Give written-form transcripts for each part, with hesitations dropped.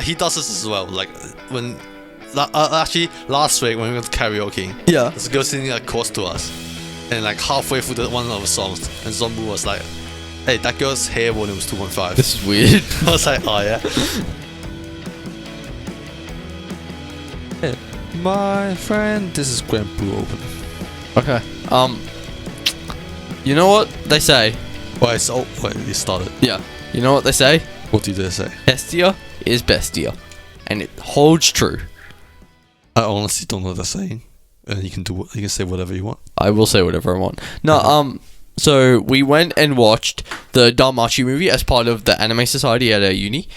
he does this as well. Like when actually last week when we went to karaoke, Yeah. there's a girl singing close to us, and like halfway through one of the songs, and Zombu was like, "Hey, that girl's hair volume was 2.5." This is weird. I was like, "Oh yeah." Hey, my friend, this is Grand Blue Open. Okay. You know what they say? Wait, it started. Yeah. You know what they say? What did they say? Hestia is bestia, and it holds true. I honestly don't know what they're saying. And you can say whatever you want. I will say whatever I want. No, so we went and watched the Danmachi movie as part of the Anime Society at our uni.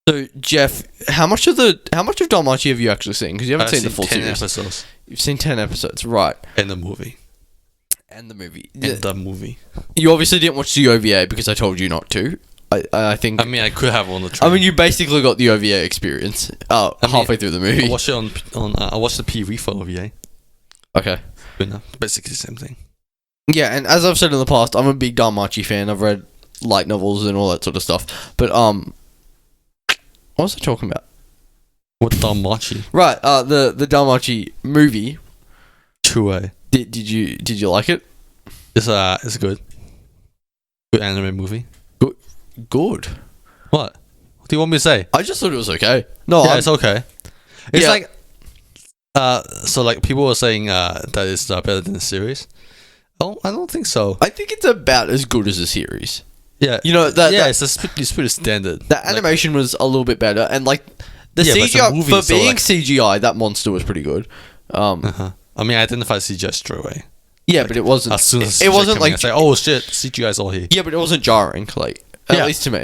So Jeff, how much of Danmachi have you actually seen? Because you haven't seen the full 10 series. episodes. You've seen 10 episodes, right? And the movie. And the movie. And the movie. You obviously didn't watch the OVA because I told you not to. I think. I mean, I could have on the train. I mean, you basically got the OVA experience halfway through the movie. I watched it I watched the PV for OVA. Okay. But no, basically the same thing. Yeah, and as I've said in the past, I'm a big Danmachi fan. I've read light novels and all that sort of stuff. But what was I talking about? What Danmachi? Right, the Danmachi movie. True way. Did you like it? It's good. Good anime movie. Good. What? What do you want me to say? I just thought it was okay. No, yeah, it's okay. It's Yeah. like, so like people were saying that it's better than the series. Oh, I don't think so. I think it's about as good as the series. Yeah, You know it's pretty standard. the animation was a little bit better, and like the Yeah, but it's a CGI movie, for so, being like- CGI, that monster was pretty good. I mean, I identified CGI straight away. Yeah, but it wasn't. As soon as it wasn't like I say, oh shit, CGI is all here. yeah, but it wasn't jarring. Like at Yeah. least to me.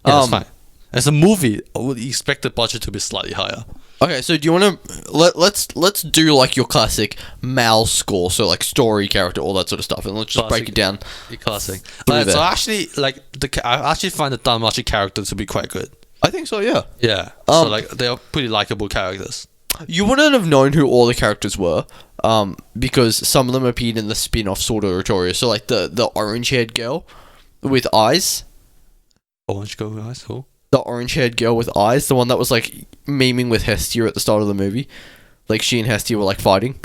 Yeah, that's fine. As a movie, I would expect the budget to be slightly higher. Okay, so do you want to let's do like your classic Mal score, so like story, character, all that sort of stuff, and let's just break it down. Classic. Through there. So actually, like I actually find the Danmachi characters to be quite good. I think so, yeah. Yeah. So like they are pretty likable characters. You wouldn't have known who all the characters were, because some of them appeared in the spin-off Sword Art Online. So like the orange-haired girl with eyes, Orange girl, guys. Cool. the orange-haired girl with eyes, the one that was like memeing with Hestia at the start of the movie, like she and Hestia were like fighting.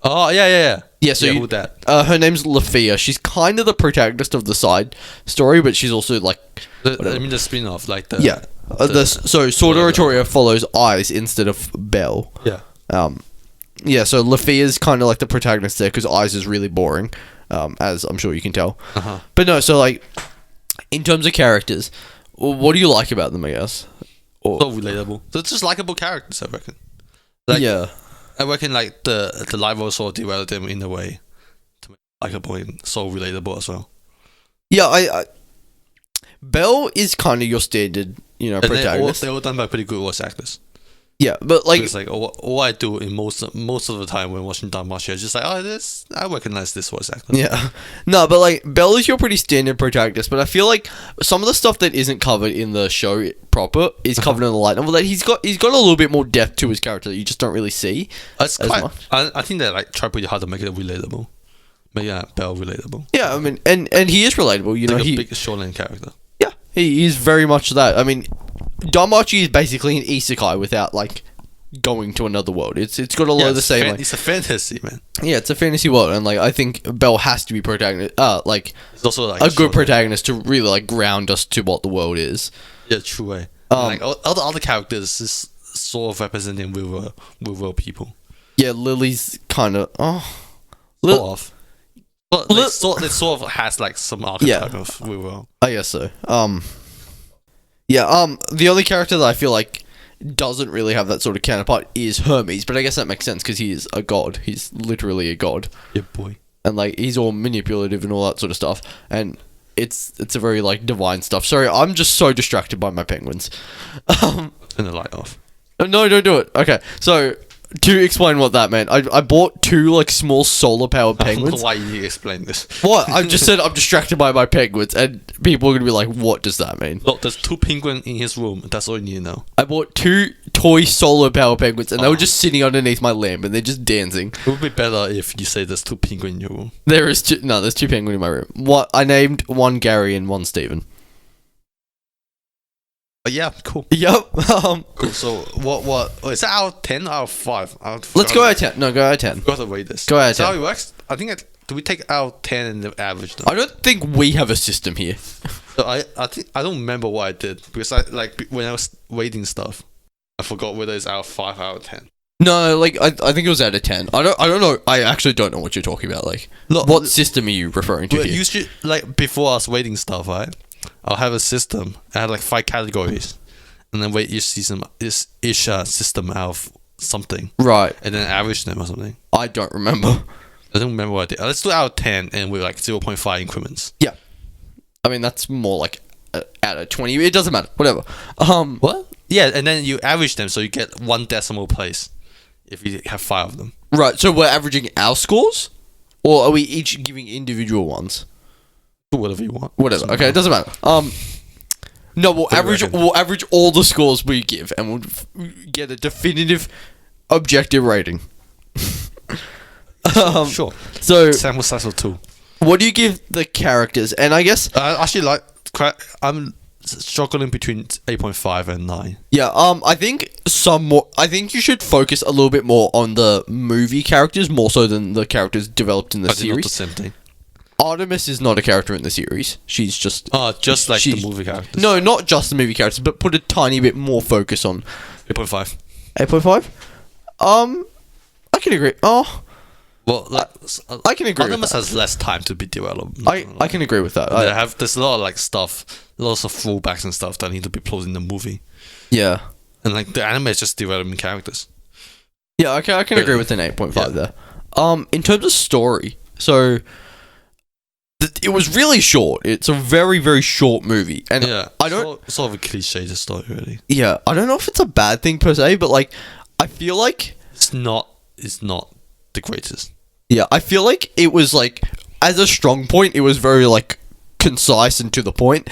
Oh yeah. Yeah, so who that? her name's Lafia. She's kind of the protagonist of the side story, but she's also like I mean the spin-off, like the yeah. So Sword Art Online follows Eyes instead of Belle. Yeah. Yeah. So Lafia's kind of like the protagonist there because Eyes is really boring, as I'm sure you can tell. But no, so like in terms of characters, what do you like about them? I guess. So relatable. So it's just likable characters, I reckon. Like, yeah. I reckon like the live also developed them in a way to make it likable and so relatable as well. Yeah, I Belle is kind of your standard, And protagonist. they're all done by pretty good voice actors. Yeah, but like, It's like all I do in most of the time when watching Danmachi is just like, I recognize this voice actor. yeah, no, but like Belle is your pretty standard protagonist. But I feel like some of the stuff that isn't covered in the show proper is covered in the light novel. That he's got a little bit more depth to his character that you just don't really see. It's as quite. much. I think they like try pretty hard to make it relatable. Make Belle relatable. Yeah, I mean, and he is relatable. Like he a big shonen character. yeah, he is very much that. I mean, Danmachi is basically an isekai without like going to another world. It's got a lot of the same. It's a fantasy, man. Yeah, it's a fantasy world, and like I think Belle has to be protagonist. Like It's also like a good shonen. protagonist to really like ground us to what the world is. Yeah, true way. Like all the other characters is sort of representing real world people. Yeah, Lily's kind of Sort of. But it sort of has like some archetype of real world. I guess so. Yeah. The only character that I feel like doesn't really have that sort of counterpart is Hermes, but I guess that makes sense because he is a god. He's literally a god, Yeah, boy. and like he's all manipulative and all that sort of stuff, and it's a very like divine stuff. Sorry, I'm just so distracted by my penguins. Turn the light off. No, don't do it. Okay, so to explain what that meant, I bought 2 like small solar powered I don't know penguins. why you need to explain this. What? I've just said I'm distracted by my penguins, and people are gonna be like, "What does that mean?" Look, there's 2 penguins in his room. That's all you need to know. I bought 2 toy solar power penguins, and they were just sitting underneath my lamp, and they're just dancing. It would be better if you say there's 2 penguins in your room. There's 2 penguins in my room. What I named one Gary and one Steven. But yeah, cool. Yep. Cool. So what? Oh, is that out of 10 or out of 5? Let's go out of 10. No, go out of 10. I've got to rate this. Go out of Is that 10. how it works? I think do we take out of 10 and the average them? I don't think we have a system here. So I think I don't remember what I did because I when I was rating stuff, I forgot whether it's out of 5 out of 10. No, like I think it was out of 10. I don't know. I actually don't know what you're talking about. Like, what system are you referring to But here? usually, like before I was rating stuff, right? I'll have a system. I had like 5 categories, and then rate each system system out of something, Right. and then average them or something. I don't remember. I don't remember what I did. Let's do out of 10 and with like 0.5 increments. Yeah. I mean, that's more like out of 20. It doesn't matter. Whatever. What? Yeah, and then you average them, so you get 1 decimal place if you have 5 of them. Right. So we're averaging our scores, or are we each giving individual ones? Do whatever you want. Whatever. Okay, it doesn't matter. No, we'll average all the scores we give, and we'll get a definitive, objective rating. Sure. So, Sample size of 2. what do you give the characters? And I guess Actually, I'm struggling between 8.5 and 9. yeah. I think I think you should focus a little bit more on the movie characters more so than the characters developed in the Not series. the same thing. Artemis is not a character in the series. She's just Just like the she's- movie characters. no, not just the movie characters, but put a tiny bit more focus on 8.5. 8.5. I can agree. Oh, Well, I can agree with Artemis that. has less time to be developed. I can agree with that. There's a lot of like stuff, lots of throwbacks and stuff that need to be closed in the movie, Yeah. and like the anime is just developing characters. Yeah, okay, I can agree with an 8.5 there. In terms of story, so it was really short. It's a very, very short movie, and Yeah, I don't. sort of a cliche just story really. Yeah, I don't know if it's a bad thing per se, but like, I feel like It's not the greatest. yeah, I feel like it was like as a strong point, it was very like concise and to the point.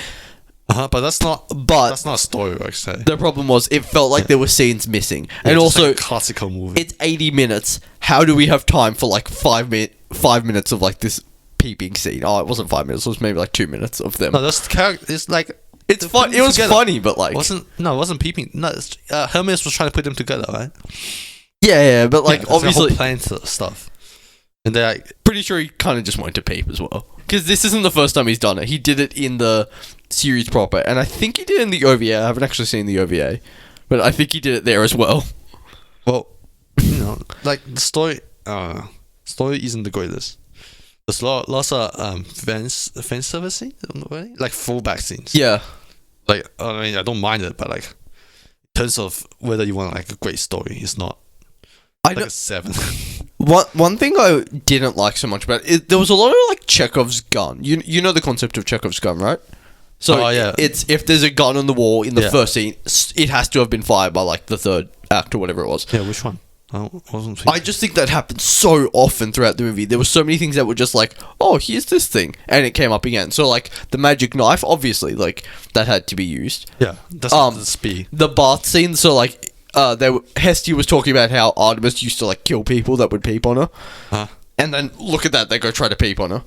But that's not a story, I say. The problem was it felt like there were scenes missing, Yeah, and just also like a classical movie. it's 80 minutes. How do we have time for like 5 minutes of like this peeping scene? Oh, it wasn't 5 minutes. It was maybe like 2 minutes of them. No, that's character. It's like It's fun. It was funny, but like it wasn't peeping. No, Hermes was trying to put them together, right? yeah, but like Yeah, it's a whole obviously, plan stuff, and they're like, pretty sure he kind of just wanted to peep as well. Because this isn't the first time he's done it. He did it in the series proper, and I think he did it in the OVA. I haven't actually seen the OVA, but I think he did it there as well. well, like the story isn't the greatest. There's lots of fan service, like fullback scenes. Yeah, Like I mean, I don't mind it, but like in terms of whether you want like a great story, it's not. I Like know. a 7. One thing I didn't like so much about it, there was a lot of like Chekhov's gun. You know the concept of Chekhov's gun, right? So Oh, yeah. it's if there's a gun on the wall in the Yeah. first scene, it has to have been fired by like the third act or whatever it was. Yeah, which one? I wasn't. I just think that happened so often throughout the movie. There were so many things that were just like, oh, here's this thing, and it came up again. So like the magic knife, obviously, like that had to be used. Yeah, that's the speed. The bath scene, so like Hestia was talking about how Artemis used to like kill people that would peep on her, and then look at that, they go try to peep on her,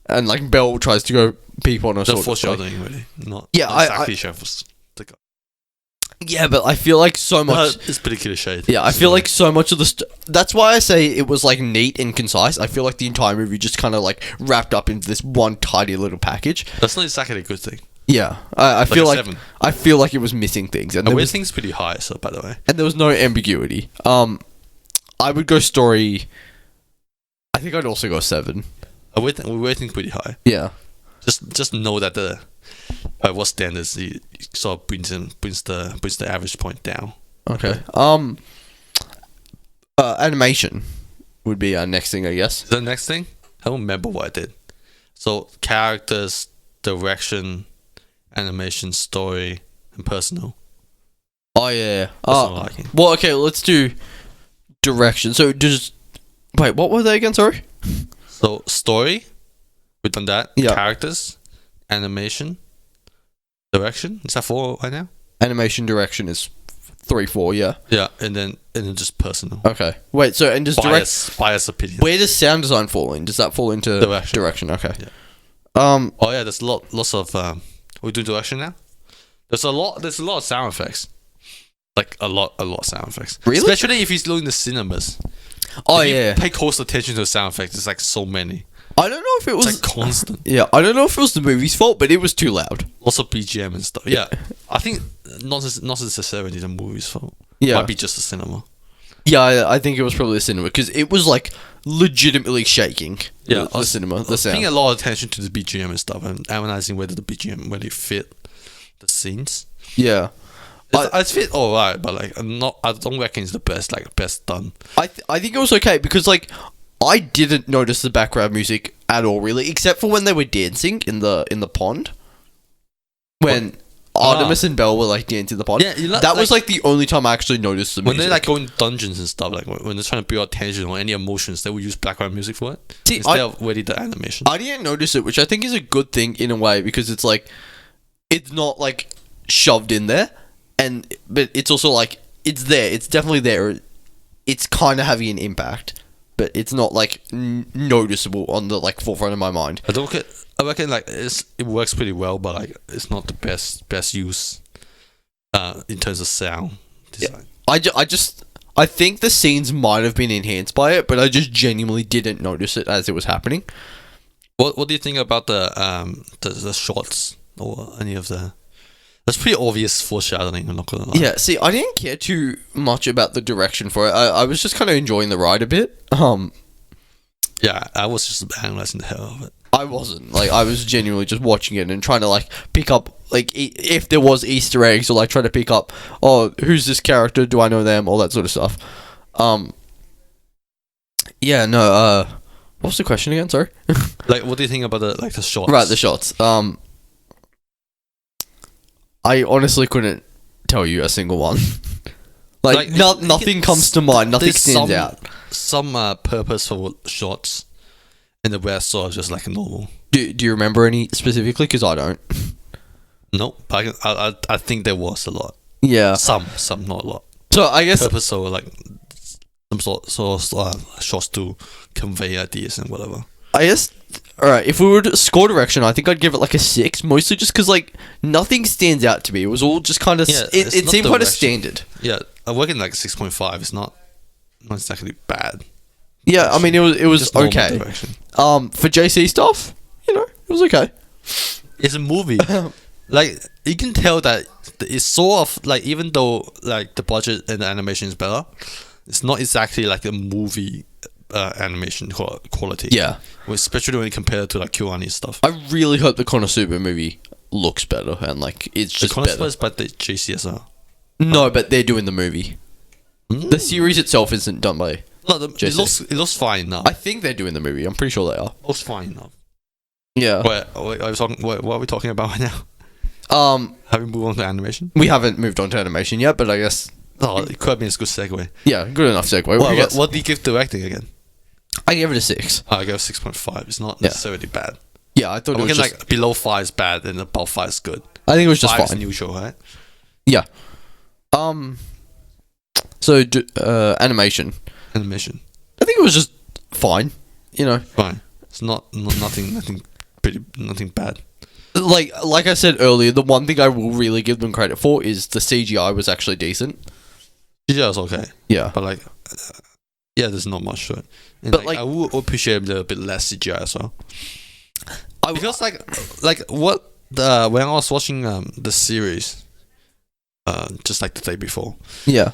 and like Belle tries to go peep on her. The sort of, foreshadowing, really. Not Yeah, not exactly Chef's. yeah, but I feel like so much. It's pretty cliche. Yeah, I feel like so much of the that's why I say it was like neat and concise. I feel like the entire movie just kind of like wrapped up into this one tiny little package. That's not exactly a good thing. Yeah, I feel a like 7. I feel like it was missing things, and The there weight was, thing's pretty high, so by the way. and there was no ambiguity. I would go story. I think I'd also go 7. The weight thing's pretty high. Yeah, Just know that the by what standards it sort of brings the average point down. okay. Animation would be our next thing, I guess. The next thing, I don't remember what I did. So characters, direction, animation, story, and personal. Oh yeah. Personal liking. Well, okay. Let's do direction. So just wait. What were they again? Sorry. So story, we've done that. Yeah. Characters, animation, direction. Is that 4 right now? Animation, direction is 3, 4. Yeah. Yeah, and then just personal. Okay. Wait. So and just Bias opinion. where does sound design fall in? Does that fall into Direction. Direction. Okay. Yeah. Um. Oh yeah, there's lots of. We do direction now. There's a lot of sound effects. Like a lot of sound effects. Really? Especially if he's doing the cinemas. Oh If you yeah. pay close attention to the sound effects. There's like so many. I don't know if it was It's like constant. Yeah, I don't know if it was the movie's fault, but it was too loud. Lots of BGM and stuff. Yeah, I think not necessarily the movie's fault. Yeah. Might be just the cinema. Yeah, I think it was probably the cinema because it was like legitimately shaking. Yeah, the cinema, the sound. Paying a lot of attention to the BGM and stuff, and analyzing whether the BGM really fit the scenes. Yeah. I fit alright, but like I don't reckon it's the best done. I think it was okay because like I didn't notice the background music at all really, except for when they were dancing in the pond. When Artemis and Belle were like dancing in the pond. Yeah, that was like the only time I actually noticed the music. When they like go in dungeons and stuff, like when they're trying to build tension or any emotions, they will use background music for it. See, instead of really the animation. I didn't notice it, which I think is a good thing in a way because it's like it's not like shoved in there, but it's also like it's there. It's definitely there. It's kind of having an impact, but it's not like noticeable on the like forefront of my mind. I reckon like it works pretty well, but like it's not the best use in terms of sound design. Yeah. I think the scenes might have been enhanced by it, but I just genuinely didn't notice it as it was happening. What do you think about the shots or any of the? That's pretty obvious foreshadowing. I'm not gonna lie. Yeah, see, I didn't care too much about the direction for it. I was just kind of enjoying the ride a bit. Yeah, I was just analyzing the hell of it. I wasn't. Like, I was genuinely just watching it and trying to, like, pick up, like, if there was Easter eggs or, like, trying to pick up, oh, who's this character? Do I know them? All that sort of stuff. Yeah, no, what was the question again? Sorry? Like, what do you think about the shots? Right, the shots. I honestly couldn't tell you a single one. like nothing comes to mind. Nothing stands out. Some purposeful shots, and the rest are just like normal. Do you remember any specifically? Because I don't. Nope. I think there was a lot. Yeah. Some, not a lot. So I guess Purposeful, like some sort of shots to convey ideas and whatever. I guess. Alright, if we were to score direction, I think I'd give it like a 6, mostly just because like nothing stands out to me. It was all just kind of it seemed kind of standard. Yeah, I work in like 6.5. It's not exactly bad. Yeah, I mean it was okay. For JC stuff, it was okay. It's a movie. Like you can tell that it's sort of like, even though like the budget and the animation is better, it's not exactly like a movie animation quality. Yeah, especially when you compare it to like Kyoani stuff. I really hope the Konosuba movie looks better and like it's just better. The Konosuba is by the JCSR. No, but they're doing the movie. The series itself isn't done by. No, it looks fine now. I think they're doing the movie. I'm pretty sure they are. It looks fine now. Yeah. What are we talking about right now? Have we moved on to animation? We haven't moved on to animation yet, but I guess. Oh, it could have been a good segue. Yeah, good enough segue. What do you give directing again? I gave it a 6. I gave 6.5. It's not necessarily bad. Yeah, I thought it was just... like below 5 is bad and above 5 is good. I think it was just 5 fine. Is neutral, right? Yeah. So animation. Animation. I think it was just fine. Fine. It's nothing bad. Like I said earlier, the one thing I will really give them credit for is the CGI was actually decent. CGI was okay. Yeah. But like, there's not much to it. And but I would appreciate a little bit less CGI as well. Because when I was watching the series, just like the day before. Yeah.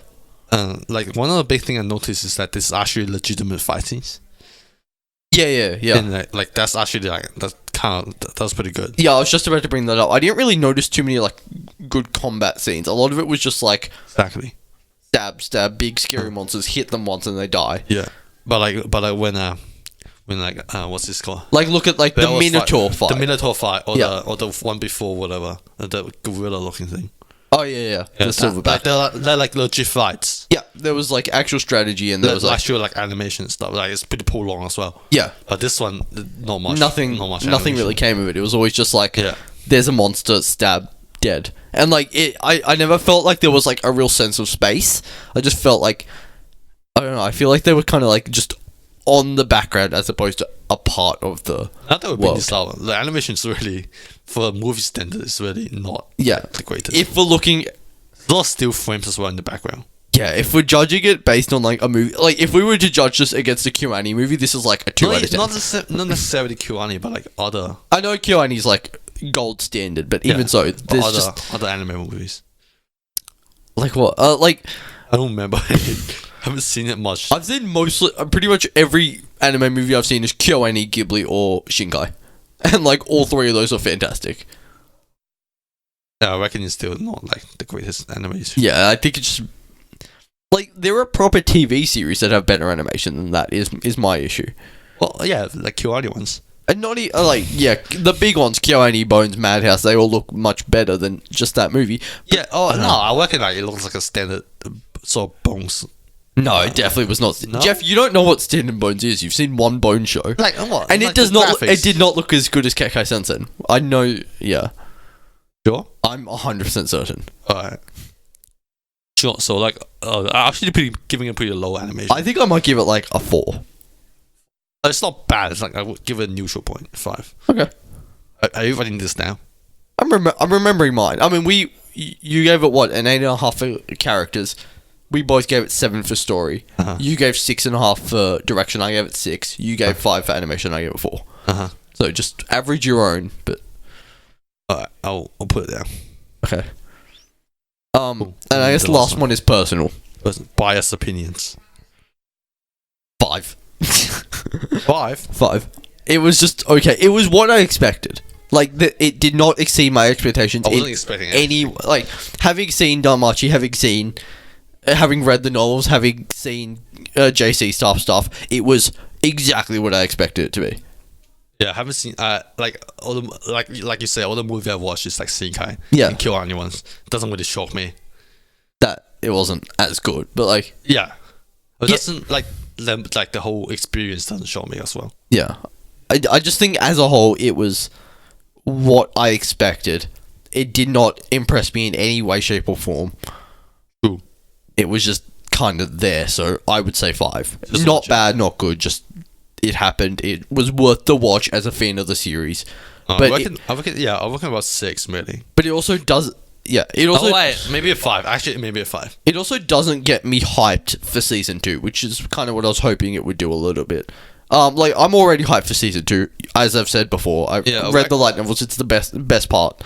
Like one of the big things I noticed is that this is actually legitimate fight scenes. Yeah. And like that's actually like that was pretty good. Yeah, I was just about to bring that up. I didn't really notice too many like good combat scenes. A lot of it was just like exactly stab, big scary monsters, hit them once and they die. Yeah, but when what's this called? Like look at like the Minotaur fight. The Minotaur fight, or the one before, whatever, the gorilla looking thing. Oh yeah. The silverback. They're like legit fights. Yeah, there was like actual strategy and there was like actual like animation stuff. Like it's pretty long as well. Yeah, but this one not much. Nothing really came of it. It was always just like there's a monster, stab, dead. And like I never felt like there was like a real sense of space. I just felt like I don't know. I feel like they were kind of like just on the background as opposed to a part of the Not that would be world. this level. The animation is really, for a movie standard, it's really not the greatest. If we're looking, There's a lot of still frames as well in the background. yeah, if we're judging it based on like a movie, like if we were to judge this against a KyoAni movie, this is like a 2 out of 10. Not necessarily KyoAni, but like other I know KyoAni's like gold standard, but even so, there's just other anime movies. like what? Like I don't remember. I haven't seen it much. I've seen pretty much every anime movie I've seen is KyoAni, Ghibli, or Shinkai, and like all three of those are fantastic. Yeah, I reckon it's still not like the greatest animation. Yeah, I think it's just like there are proper TV series that have better animation than that. Is my issue. Well, yeah, like KyoAni ones. And not like the big ones, KyoAni, Bones, Madhouse, they all look much better than just that movie. Yeah. Oh no, I reckon like it looks like a standard sort of Bones. No, it definitely was not. No? Jeff, you don't know what Stand and Bones is. You've seen one Bone show, Like what? and like it does the not. graphics. It did not look as good as Kekkai Sensen. I know. Yeah, Sure. I'm 100% certain. Alright. Sure. So like, actually, giving a pretty low animation. I think I might give it like a 4. It's not bad. It's like I would give it a neutral point, 5. Okay, Are you writing this down? I'm remembering mine. I mean, you gave it what, an 8.5 for characters. We both gave it 7 for story. Uh-huh. You gave 6.5 for direction. I gave it 6. You gave 5 for animation. I gave it 4. So just average your own, but Alright, I'll put it down. okay. And I guess the last one is personal. Biased opinions. 5. 5. 5. It was just okay. It was what I expected. Like it did not exceed my expectations. I wasn't expecting it. Like having seen Danmachi, having read the novels, having seen JC stuff, it was exactly what I expected it to be. Yeah, I haven't seen like all the like you say, all the movies I've watched is like Shinkai. Yeah. And KyoAni ones. Doesn't really shock me. That it wasn't as good, but like Yeah. It Yeah. doesn't like the whole experience doesn't shock me as well. yeah, I just think as a whole it was what I expected. It did not impress me in any way, shape, or form. True. It was just kind of there, so I would say 5. Just Not watch it. bad, not good. Just it happened. It was worth the watch as a fan of the series. But I reckon about 6 really. But it also does. Yeah, it also. Oh wait, maybe a 5. Actually, maybe a 5. It also doesn't get me hyped for season 2, which is kind of what I was hoping it would do a little bit. Like I'm already hyped for season 2, as I've said before. I read the light novels. It's the best part.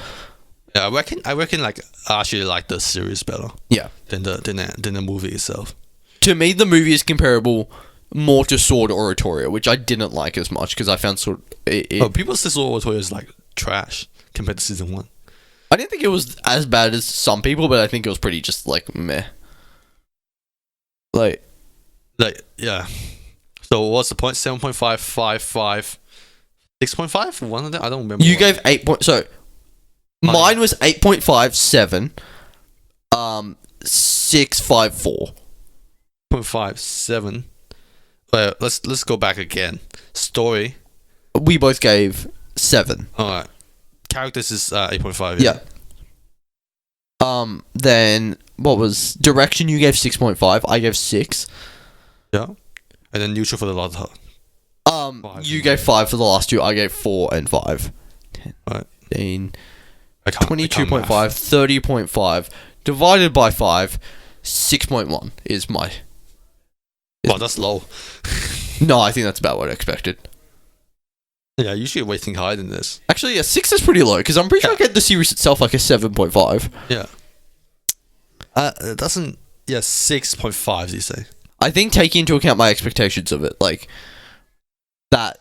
Yeah, I reckon like I actually like the series better. Yeah. Than the movie itself. To me, the movie is comparable more to Sword Oratoria, which I didn't like as much because I found People say Sword Oratoria is like trash compared to season 1. I didn't think it was as bad as some people, but I think it was pretty just like meh. Like Yeah. So what's the point? 7.5, 5, 5, 6.5? One of them? I don't remember. You gave 8 point. So mine was 8.5, 7, 6, 5, 4. 0.5, 7. Well, let's go back again. Story. We both gave 7. Alright. Characters is 8.5. Yeah. Then what was direction? You gave 6.5. I gave 6. Yeah. And then neutral for the lot. 5. You gave 5 for the last 2. I gave 4 and 5. 10, Right. 15, I can't 22.5, math. 30.5 divided by 5. 6.1 is my. Wow, that's low. No, I think that's about what I expected. Yeah, usually waiting higher than this. Actually, yeah, 6 is pretty low because I'm pretty sure I get the series itself like a 7.5. Yeah. It doesn't. Yeah, 6.5. You say? I think taking into account my expectations of it, like that,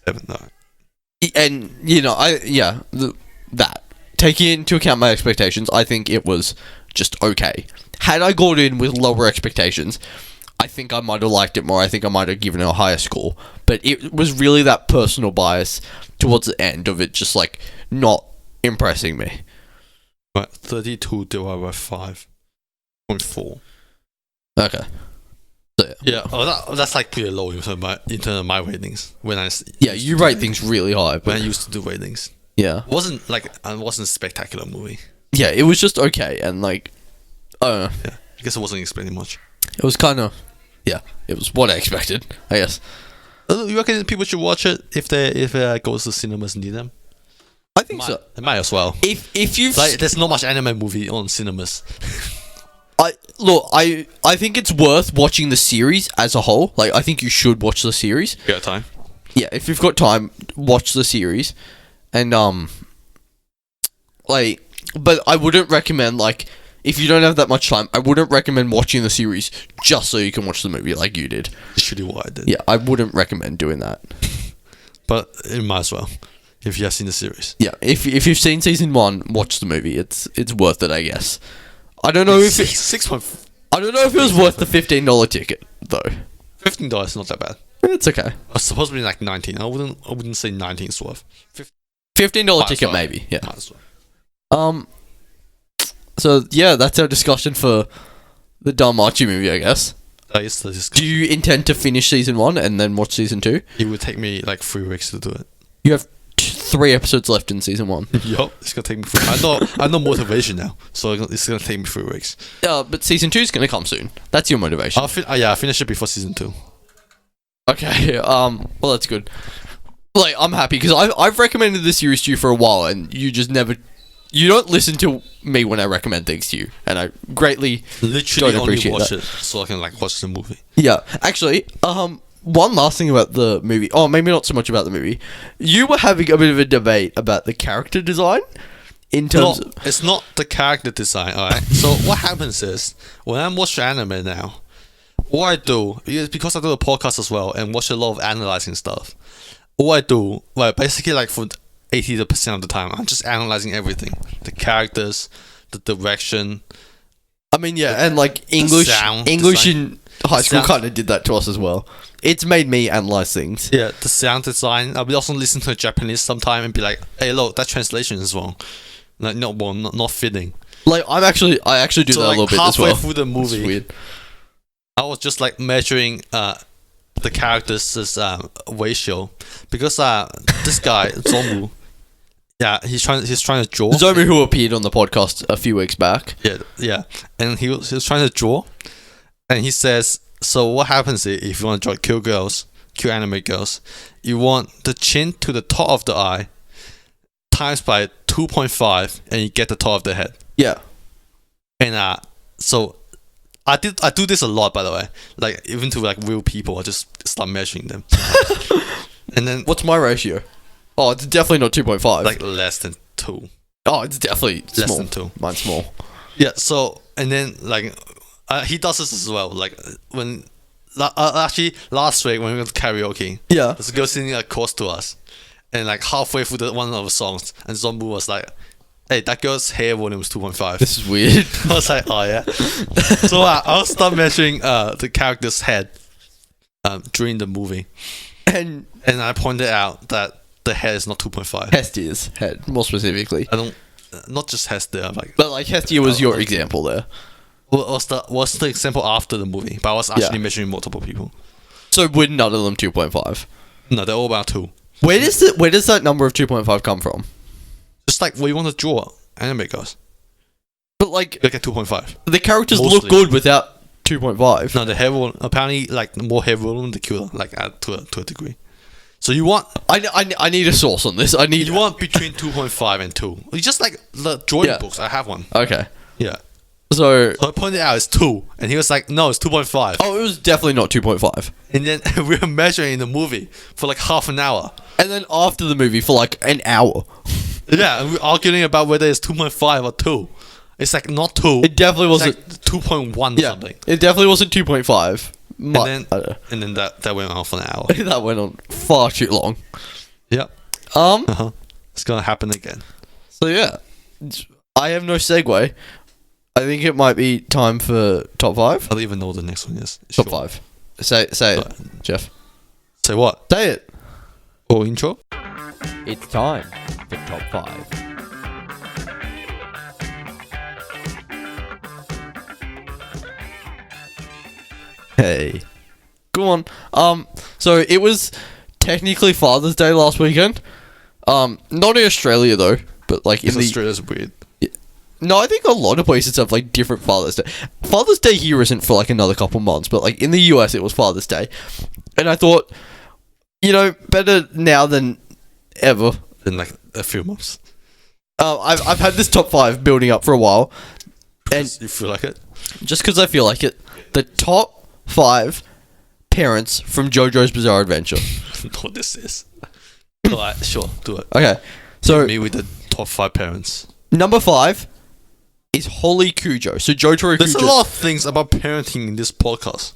7. No. and that taking into account my expectations, I think it was just okay. Had I gone in with lower expectations, I think I might have liked it more. I think I might have given it a higher score. But it was really that personal bias towards the end of it, just like not impressing me. Right. 32 divided by 5.4. Okay. So, Yeah. Oh, that's like pretty low in terms of my ratings. yeah, you rate things really high. When I But used to do ratings. yeah. It wasn't a spectacular movie. Yeah, it was just okay. And like, I don't know. Yeah. I guess I wasn't expecting much. It was kind of, yeah, it was what I expected, I guess. You reckon people should watch it if goes to cinemas near them? I think so. It might as well. If you've Like, there's not much anime movie on cinemas. I think it's worth watching the series as a whole. Like, I think you should watch the series. You got time? Yeah, if you've got time, watch the series. And like, but I wouldn't recommend, like, if you don't have that much time, I wouldn't recommend watching the series just so you can watch the movie like you did. Literally what I did. Yeah, I wouldn't recommend doing that. But it might as well if you have seen the series. Yeah, if you've seen season 1, watch the movie. It's worth it, I guess. I don't know if it, 6.5. I don't know if it was worth the $15 ticket though. $15 is not that bad. It's okay. It's supposed to be like 19. I wouldn't say 19 is worth. $15 ticket maybe. Yeah. Might as well. So yeah, that's our discussion for the Danmachi movie, I guess. That is the discussion. Do you intend to finish season 1 and then watch season 2? It would take me like 3 weeks to do it. You have 3 episodes left in season 1. Yup, it's gonna take me 3 I know motivation now, so it's gonna take me 3 weeks. But season 2 is gonna come soon. That's your motivation. I'll finish it before season 2. Okay. Well, that's good. Like, I'm happy because I've recommended this series to you for a while, and you just never. You don't listen to me when I recommend things to you, and I greatly Literally don't only appreciate watch that. it so I can like watch the movie. Yeah, actually, one last thing about the movie. Oh, maybe not so much about the movie. You were having a bit of a debate about the character design in terms of... It's not the character design, alright? So what happens is, when I'm watching anime now, what I do is, because I do a podcast as well and watch a lot of analyzing stuff, all I do, well, basically like for 80% of the time, I'm just analyzing everything. The characters, the direction. I mean, yeah, and like English design. in high school kind of did that to us as well. It's made me analyze things. Yeah, the sound design. I'll be also listen to Japanese sometime and be like, hey, look, that translation is wrong. Like, not fitting. Like, I actually do So that like a little bit as well. halfway through the It's movie, weird. I was just like measuring the characters' ratio, because this guy Zomu, yeah, he's trying to draw. Zomu, who appeared on the podcast a few weeks back. Yeah, and he was trying to draw, and he says, so what happens if you want to draw cute anime girls, you want the chin to the top of the eye times by 2.5, and you get the top of the head. Yeah. And so I do this a lot, by the way. Like, even to like real people, I just start measuring them. And then What's my ratio? Oh, it's definitely not 2.5. like less than 2. oh, it's definitely Less small. than 2. Mine's small. Yeah. So, and then like he does this as well. Like when actually last week when we went to karaoke, Yeah. there's a girl singing a chorus to us, and like halfway through one of the songs, and Zombu was like, hey, that girl's hair volume was 2.5. This is weird. I was like, oh yeah. So I'll start measuring the character's head during the movie, and and I pointed out that the head is not 2.5. Hestia's head, more specifically. I don't, not just Hestia. Like, But like Hestia was your example there. what's the example after the movie? But I was actually measuring multiple people. So would none of them 2.5? No, they're all about 2. Where does that number of 2.5 come from? Just like we want to draw anime girls, But like you get 2.5. the characters Mostly. look good without 2.5. No, the hair volume, apparently like the more hair volume, the cuter, like to a degree. So you want I need a source on this. you want between 2.5 and 2. It's just like the drawing books. I have one. Okay. Yeah. So So I pointed out it's 2, and he was like, no, it's 2.5. oh, it was definitely not 2.5. And then we were measuring the movie for like half an hour. And then after the movie for like an hour. Yeah, and we were arguing about whether it's 2.5 or 2. It's like not 2. It definitely It's wasn't. like 2.1 Yeah, something. it definitely wasn't 2.5. And then that went on for an hour. that went on far too long. Yep. Uh-huh. It's gonna happen again. So yeah, I have no segue. I think it might be time for top 5. I don't even know what the next one is. Top Sure. 5. Say it, Jeff. Say what? Say it. Oh, intro? It's time for top 5. Hey. Go on. So it was technically Father's Day last weekend. Not in Australia though, but like in Australia's weird. No, I think a lot of places have like different Father's Day. Father's Day here isn't for like another couple months, but like in the US it was Father's Day. And I thought You know, better now than ever. In like a few months. I've had this top 5 building up for a while, and You feel like it? just because I feel like it, the top 5 parents from JoJo's Bizarre Adventure. What this is. Alright, sure, do it. Okay, so Me with the top 5 parents. number 5 is Holly Cujo. So Jotaro There's Cujo. a lot of things about parenting in this podcast.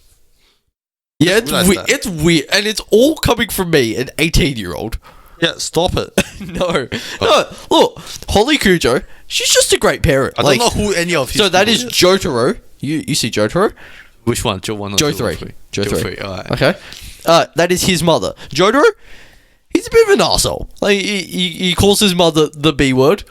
Yeah, it's realize that. it's weird, and it's all coming from me, an 18-year-old. Yeah, stop it. No, look, Holly Cujo, she's just a great parent. I don't know who any of his So that people is Jotaro. You see Jotaro? Which one? Joe 1 or Joe Joe 3. 3? Joe 3. Alright. Okay. That is his mother. Jotaro, he's a bit of an asshole. Like he calls his mother the B word.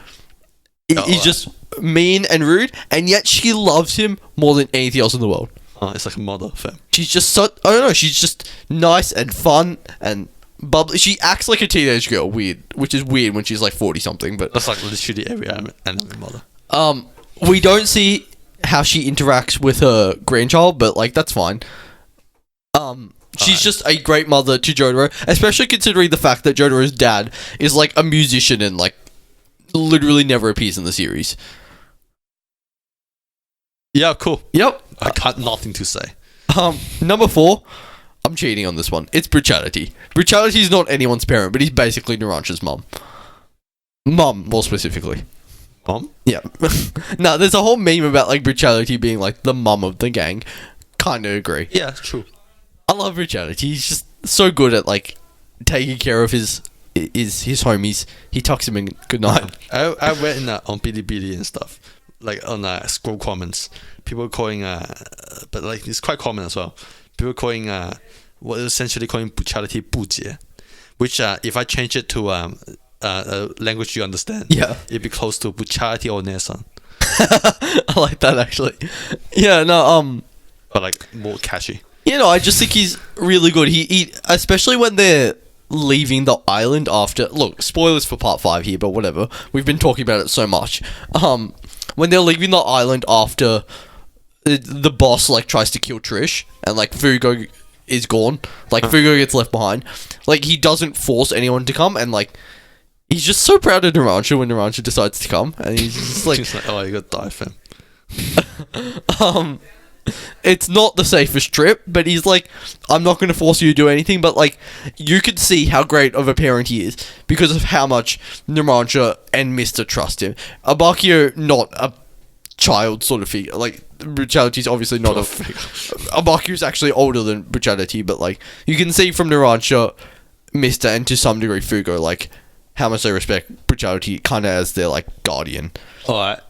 He's just mean and rude, and yet she loves him more than anything else in the world. It's like a mother fam. She's just so, I don't know, she's just nice and fun and bubbly. She acts like a teenage girl, which is weird when she's like 40 something, but That's like literally every anime mother. we don't see how she interacts with her grandchild, but like that's fine. She's just a great mother to Jotaro, especially considering the fact that Jotaro's dad is like a musician and like literally never appears in the series. Yeah, cool. Yep. I got nothing to say. Number 4, I'm cheating on this one. It's Brutality. Brutality is not anyone's parent, but he's basically Naranja's mum. Mum, more specifically. Mom? Yeah. Now, there's a whole meme about like Brutality being like the mum of the gang. Kinda agree. Yeah, true. I love Brutality. He's just so good at like taking care of his homies. He tucks him in good night. I read in on Bilibili and stuff, like on scroll comments, people calling but like it's quite common as well. People calling what is essentially calling brutality 不解, which if I change it to a language you understand, Yeah. it'd be close to brutality or nesan, I like that actually. Yeah, no, but like more catchy. you know, I just think he's really good. He especially when they're leaving the island after. Look, spoilers for part 5 here, but whatever. We've been talking about it so much. When they're leaving the island after the boss like tries to kill Trish and like Fugo is gone, like Fugo gets left behind. Like he doesn't force anyone to come, and like he's just so proud of Naranja when Naranja decides to come, and he's just like, It's like, oh, you got to die, fam. it's not the safest trip, but he's like, I'm not going to force you to do anything, but like, you could see how great of a parent he is because of how much Naranja and Mister trust him. Abakio, not a child sort of figure. Like, Brutality's obviously not Abakio's actually older than Brutality, but like, you can see from Naranja, Mister, and to some degree Fugo, like, how much they respect Brutality kind of as their like guardian. Alright.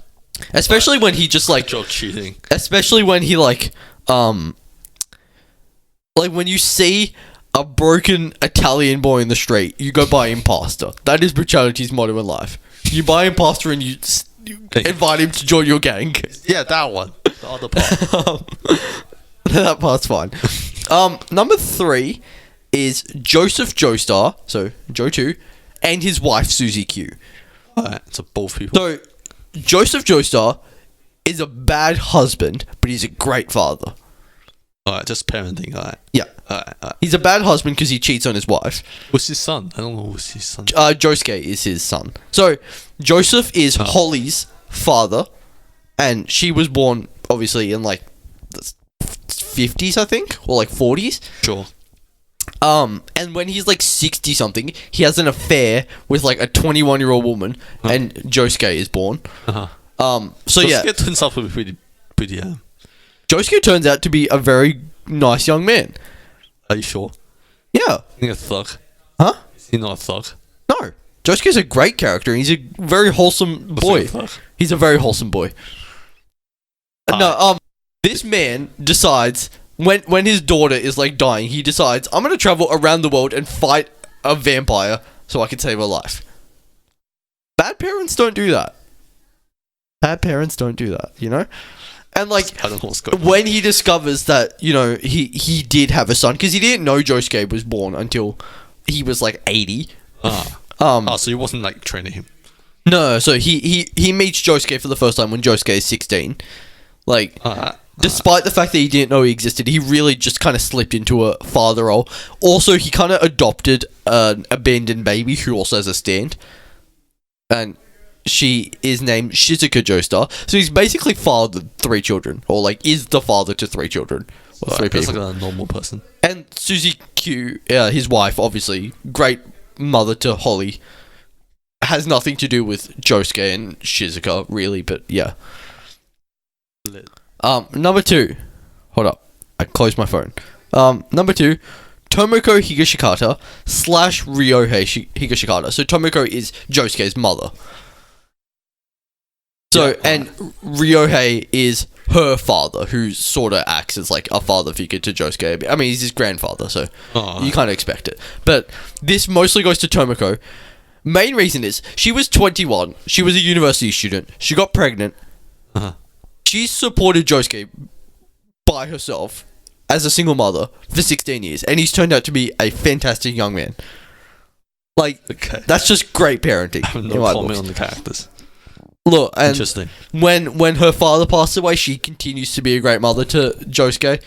Especially when he just like Joke cheating. especially when he like when you see a broken Italian boy in the street, you go buy him pasta. That is Brutality's motto in life. You buy him pasta and you invite him to join your gang. Yeah, that one. The other part. That part's fine. Number 3 is Joseph Joestar, so Joe 2, and his wife Susie Q. Alright, so both people. So Joseph Joestar is a bad husband, but he's a great father. Alright, just parenting, alright. Yeah. Alright. He's a bad husband because he cheats on his wife. What's his son? I don't know who's his son. Josuke is his son. So, Joseph is Holly's father, and she was born, obviously, in, like, the 50s, I think? Or, like, 40s? Sure. And when he's, like, 60-something, he has an affair with, like, a 21-year-old woman, and Josuke is born. So, yeah. It turns out to be pretty Josuke turns out to be a very nice young man. Are you sure? Yeah. He's a thug. Huh? Is he not a thug? No. Josuke's a great character, and he's a very wholesome boy. He's a very wholesome boy. No, this man decides when his daughter is like dying, he decides, I'm gonna travel around the world and fight a vampire so I can save her life. Bad parents don't do that. Bad parents don't do that, you know? And like, I don't know what's going on. when he discovers that, you know, he did have a son, because he didn't know Josuke was born until he was like 80. So he wasn't like training him. No, so he meets Josuke for the first time when Josuke is 16. Like, despite the fact that he didn't know he existed, he really just kind of slipped into a father role. Also, he kind of adopted an abandoned baby who also has a stand. And she is named Shizuka Joestar. So he's basically fathered 3 children. Or, like, is the father to 3 children. Or 3 people. That's like a normal person. And Suzy Q, his wife, obviously, great mother to Holly. Has nothing to do with Josuke and Shizuka, really, but yeah. Lit. Number 2. Hold up. I closed my phone. Number 2. Tomoko Higashikata / Ryohei Higashikata. So Tomoko is Josuke's mother. So, yeah. And Ryohei is her father, who sort of acts as like a father figure to Josuke. I mean, he's his grandfather, so you kind of expect it. But this mostly goes to Tomoko. Main reason is she was 21. She was a university student. She got pregnant. She supported Josuke by herself as a single mother for 16 years, and he's turned out to be a fantastic young man. Like, that's just great parenting. I have no comment on the characters. Look, and interesting. When her father passed away, she continues to be a great mother to Josuke.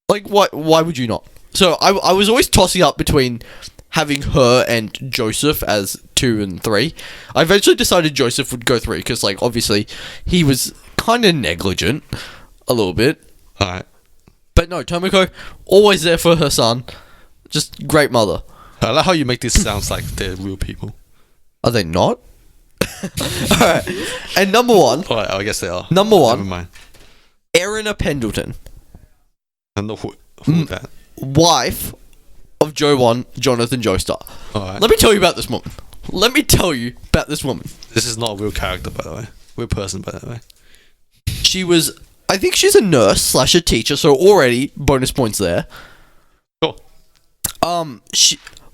Like, why would you not? So I was always tossing up between having her and Joseph as 2 and 3. I eventually decided Joseph would go 3 because, like, obviously he was kind of negligent a little bit. Alright. But no, Tomoko, always there for her son. Just great mother. I like how you make this sound like they're real people. Are they not? Alright. And number 1. Alright, I guess they are. Number 1. Never mind. Erina Pendleton. I know who that. Wife of Jonathan Joestar. Alright. Let me tell you about this woman. This is not a real character, by the way. Real person, by the way. I think she's a nurse / a teacher, so already bonus points there. Cool.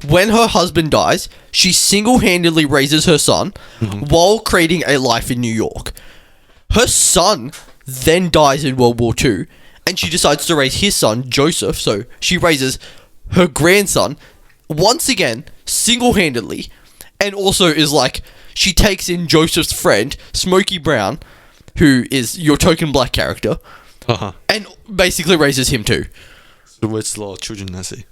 When her husband dies, she single-handedly raises her son while creating a life in New York. Her son then dies in World War II, and she decides to raise his son, Joseph, so she raises her grandson, once again, single-handedly, and also is like, she takes in Joseph's friend, Smokey Brown, who is your token black character, and basically raises him too. So it's a lot of children, I see.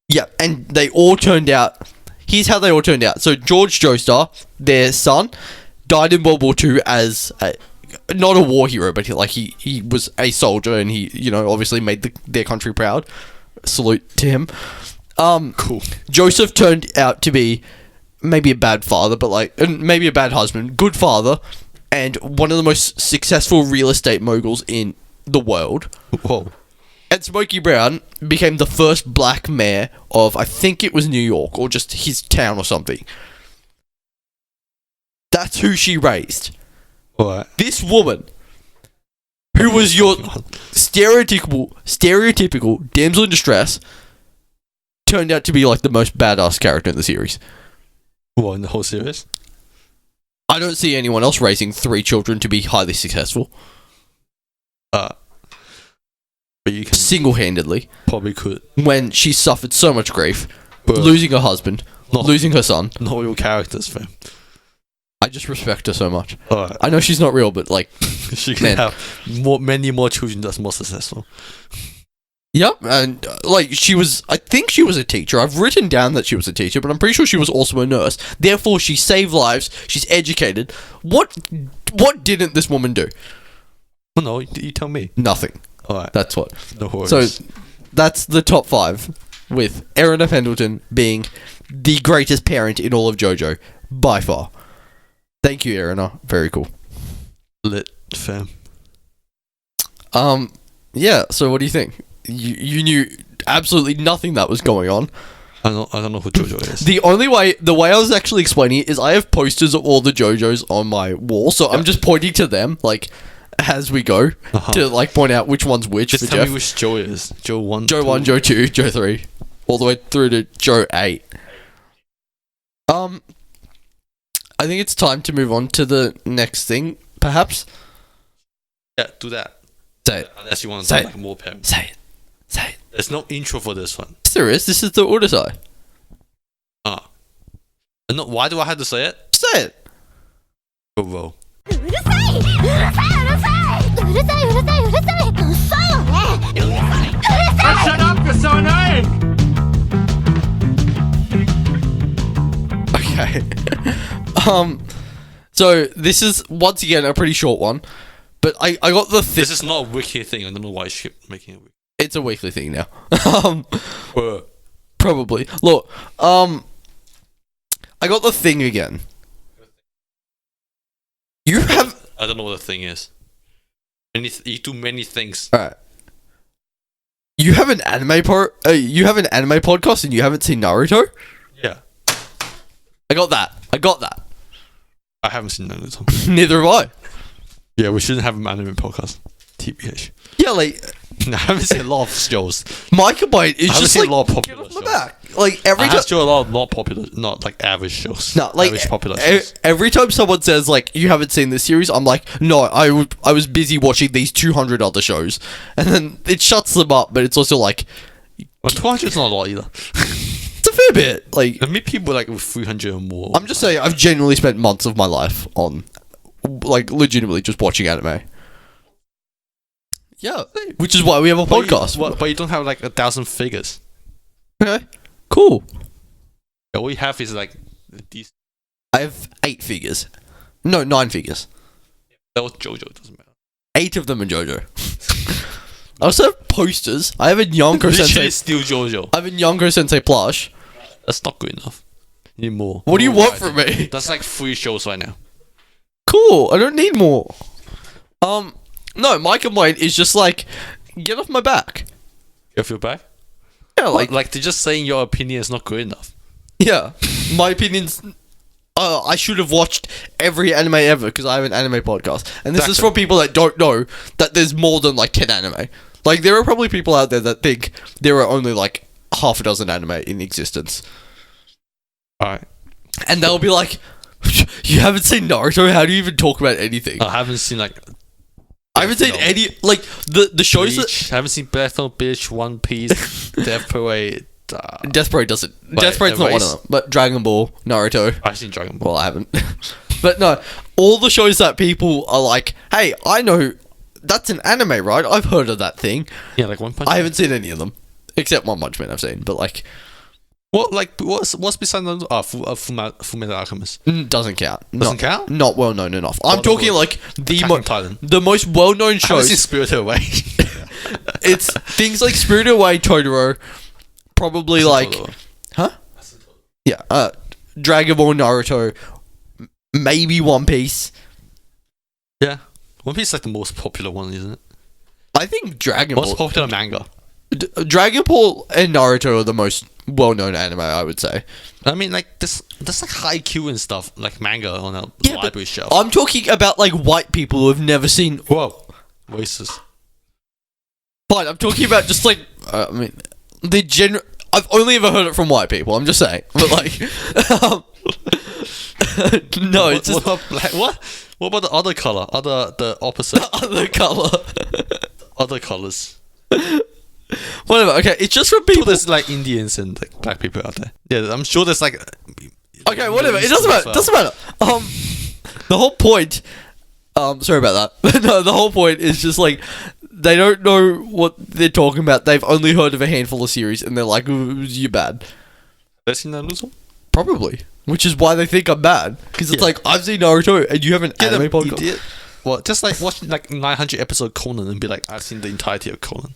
Yeah, and they all turned out, here's how they all turned out. So George Joestar, their son, died in World War II as not a war hero, but he was a soldier, and he, obviously made their country proud. Salute to him. Cool. Joseph turned out to be maybe a bad father, but maybe a bad husband, good father, and one of the most successful real estate moguls in the world. Whoa. And Smokey Brown became the first black mayor of, I think it was New York, or just his town or something. That's who she raised. What? This woman, who was your stereotypical damsel in distress, turned out to be like the most badass character in the series. What, in the whole series? I don't see anyone else raising 3 children to be highly successful. But you can single-handedly. Probably could. When she suffered so much grief, but losing her husband, losing her son. Not real characters, fam. I just respect her so much. Alright. I know she's not real, but she can have many more children that's more successful. Yep, and I think she was a teacher. I've written down that she was a teacher, but I'm pretty sure she was also a nurse. Therefore, she saved lives. She's educated. What didn't this woman do? Well, no, you tell me. Nothing. Alright. That's what. No worries. So, that's the top 5, with Erina Pendleton being the greatest parent in all of JoJo, by far. Thank you, Erina. Very cool. Lit, fam. Yeah, so what do you think? You knew absolutely nothing that was going on. I don't know who JoJo is. The way I was actually explaining it is I have posters of all the JoJos on my wall, so I'm just pointing to them, as we go, to, point out which one's which. Just for tell Jeff. me which Joe is. Joe 1, Joe 1, Joe 2, Joe 3, all the way through to Joe 8. I think it's time to move on to the next thing, perhaps. Yeah, do that. Say it. Unless you want to Say do it. more parents. Say it. Say it. There's no intro for this one. Yes, there is. This is the Urusai. No, why do I have to say it? Say it. Bro. うるさい So this is once again a pretty short one, but I got the This is not a wiki thing. I don't know why you keep making it wiki. It's a weekly thing now. Probably. Look, I got the thing again. You have. I don't know what the thing is. You do many things. All right. You have an anime you have an anime podcast and you haven't seen Naruto? Yeah. I got that. I haven't seen Naruto. Neither have I. Yeah, we shouldn't have an anime podcast. TBH. Yeah, like I haven't seen a lot of shows. my complaint is I haven't just seen like a lot of popular get off my shows. back. Like every I time. have seen a lot of not popular, not like average shows. No, like average popular shows. every time someone says like you haven't seen this series, I'm like, no, I was busy watching these 200 other shows, and then it shuts them up. But it's also like, Well, 200 is not a lot either. it's a fair bit. Like I meet people like with 300 or more. I'm just saying, I've genuinely spent months of my life on, like, legitimately just watching anime. Yeah, which is why we have a podcast. But you don't have like 1,000 figures. Okay, cool. All you have is like these. I have 8 figures. No, 9 figures. That was JoJo. It doesn't matter. 8 of them are JoJo. I also have posters. I have a Yonko Literally Sensei. still JoJo. I have a Yonko Sensei plush. That's not good enough. You need more. What do you More want variety. from me? That's like 3 shows right now. Cool. I don't need more. No, my complaint is just like, get off my back. You feel back? Yeah, Like they're just saying your opinion is not good enough. yeah. My opinion's. I should have watched every anime ever because I have an anime podcast, and this is Exactly. for people that don't know that there's more than like 10 anime. Like there are probably people out there that think there are only like half a dozen anime in existence, Alright. and they'll be like, "You haven't seen Naruto? How do you even talk about anything?" I haven't seen like I haven't seen no. any like the shows that Bleach. I haven't seen Battle Bitch, One Piece, Death Parade. Death Parade doesn't. But Death Parade's not one of Erase- them, but Dragon Ball, Naruto. I've seen Dragon Ball. Well, I haven't. But no, all the shows that people are like, hey, I know that's an anime, right? I've heard of that thing. Yeah, like One Punch. I haven't seen any of them. Except One Punch Man I've seen. But like, what's beside the Fullmetal Alchemist? doesn't count. Doesn't count? Not well known enough. I'm What talking about like Attack on Titan? the most well known I haven't shows. seen Spirited Away. It's things like Spirited Away, Totoro, probably like, huh? Yeah, Dragon Ball, Naruto, maybe One Piece. Yeah, One Piece is like the most popular one, isn't it? I think Dragon Most Ball. popular manga. Dragon Ball and Naruto are the most well-known anime, I would say. I mean, like there's like Haikyuu and stuff, like manga on a Yeah, but library shelf. I'm talking about like white people who have never seen. Whoa, racist. Fine, I'm talking about just like I mean, the general. I've only ever heard it from white people. I'm just saying, but like, no, it's just what about black? What about the other color? The opposite. other color. Other colors. Whatever. Okay, it's just for people. There's like Indians and like black people out there. Yeah, I'm sure there's like. Okay, whatever. It doesn't matter. Doesn't matter. The whole point. Sorry about that. No, the whole point is just like they don't know what they're talking about. They've only heard of a handful of series, and they're like, "Ooh, "You're bad." Have you seen Naruto? Probably, which is why they think I'm bad. Because it's Yeah. like I've seen Naruto, and you have an anime podcast. Idiot. Well, just like watch like 900 episode Conan and be like, I've seen the entirety of Conan.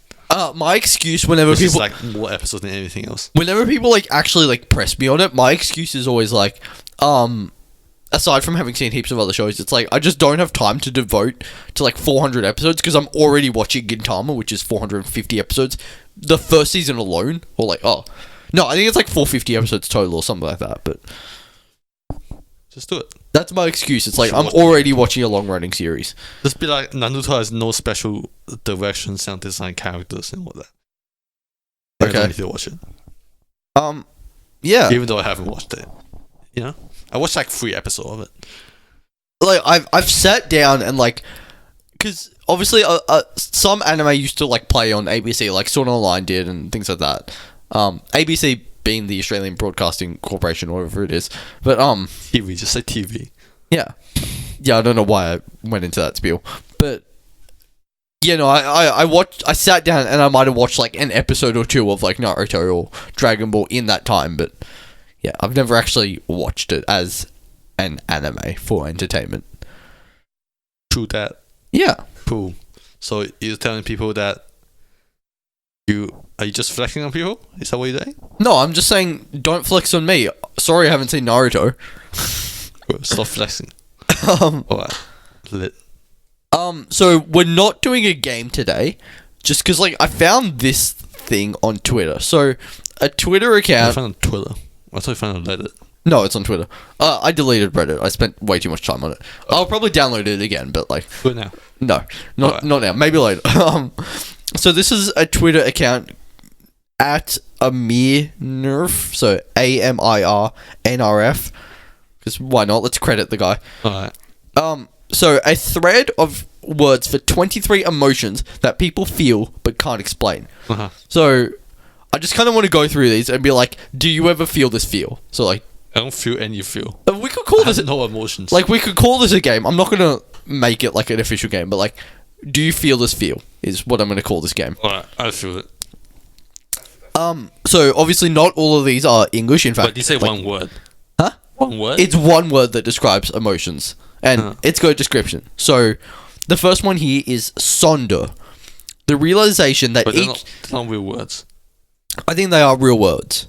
My excuse whenever Which is people like more episodes than anything else. whenever people like actually like press me on it, my excuse is always like, aside from having seen heaps of other shows, it's like I just don't have time to devote to like 400 episodes because I'm already watching Gintama, which is 450 episodes, the first season alone, or like no, I think it's like 450 episodes total or something like that. But Just do it. that's my excuse. It's like Sure. I'm already watching a long running series. Just be like, Naruto has no special direction, sound design, characters, and all that. I Okay. don't need to watch it. Yeah. Even though I haven't watched it. You know? I watched like 3 episodes of it. Like I've sat down and like, because obviously some anime used to like play on ABC, like Sword Art Online did and things like that. ABC being the Australian Broadcasting Corporation or whatever it is, but TV, just say TV. yeah, I don't know why I went into that spiel, but yeah, no, I sat down and I might have watched like an episode or two of like Naruto or Dragon Ball in that time, but yeah, I've never actually watched it as an anime for entertainment. True that. Yeah. Cool. So you're telling people that are you just flexing on people? Is that what you're doing? No, I'm just saying don't flex on me. Sorry I haven't seen Naruto. Stop flexing. Alright. Lit. So we're not doing a game today, just because like I found this thing on Twitter. So a Twitter I account. found on Twitter. I thought you found on Reddit. No, it's on Twitter. I deleted Reddit. I spent way too much time on it. I'll probably download it again, but like Do it now. no, not now. Maybe later. So this is a Twitter account at Amirnrf. So AMIRNRF. Because why not? Let's credit the guy. Alright. So a thread of words for 23 emotions that people feel but can't explain. Uh-huh. So I just kind of want to go through these and be like, do you ever feel this feel? So like, I don't feel any feel. we could call I this have no emotions. like we could call this a game. I'm not gonna make it like an official game, but like, do you feel this feel is what I'm gonna call this game. Alright, I feel it. So obviously not all of these are English. In fact, But you say like, one word. Huh? One word? It's one word that describes emotions, and it's got a description. So the first one here is sonder. The realization that But each they're not real words. I think they are real words.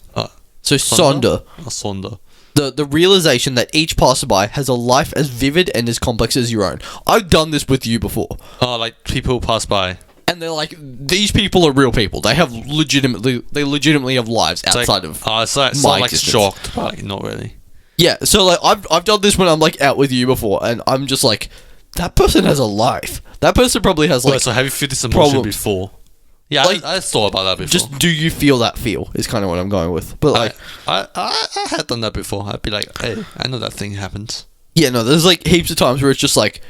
So sonder. Sonder. The realization that each passerby has a life as vivid and as complex as your own. I've done this with you before. Oh, like people pass by. And they're like, these people are real people. They legitimately have lives outside of it's like, my like existence. shocked, but like, not really. Yeah, so like I've done this when I'm like out with you before, and I'm just like, that person has a life. That person probably has like. Wait, so have you felt this emotion problems. before? Yeah, Like, I thought about that before. Just do you feel that feel is kind of what I'm going with. But like, I had done that before. I'd be like, hey, I know that thing happens. yeah, no, there's like heaps of times where it's just like,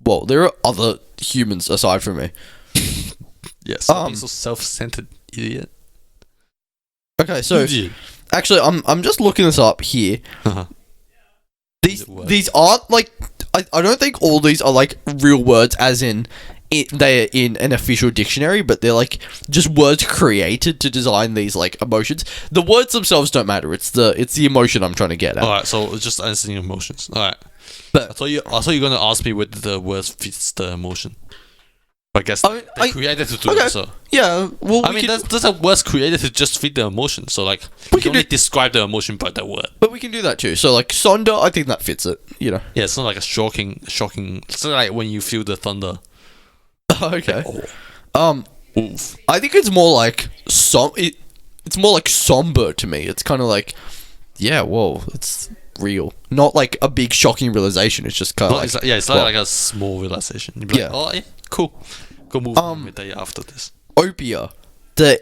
well, there are other humans aside from me. Yes. You're so self-centered, idiot. Okay, so Idiot. actually, I'm just looking this up here. Uh-huh. These aren't like I don't think all these are like real words, as in they are in an official dictionary, but they're like just words created to design these like emotions. The words themselves don't matter. It's the emotion I'm trying to get at. Alright, so it's just understanding emotions. Alright. But I thought you were gonna ask me whether the words fits the emotion. But I guess they created to do okay. it, so. Yeah, well, I mean, there's a words created to just fit the emotion. So like, We you can can only do- describe the emotion by that word. but we can do that too. So like sonder, I think that fits it. You know. Yeah, it's not like a shocking. It's not like when you feel the thunder. Okay. Oh, oof. I think it's more like it's more like somber to me. It's kind of like, yeah, whoa, it's real. Not like a big shocking realization. It's just kind of like, It's not like a small realization. You'd be like, Yeah. oh, yeah, cool. Go move on with the day after this. opia, the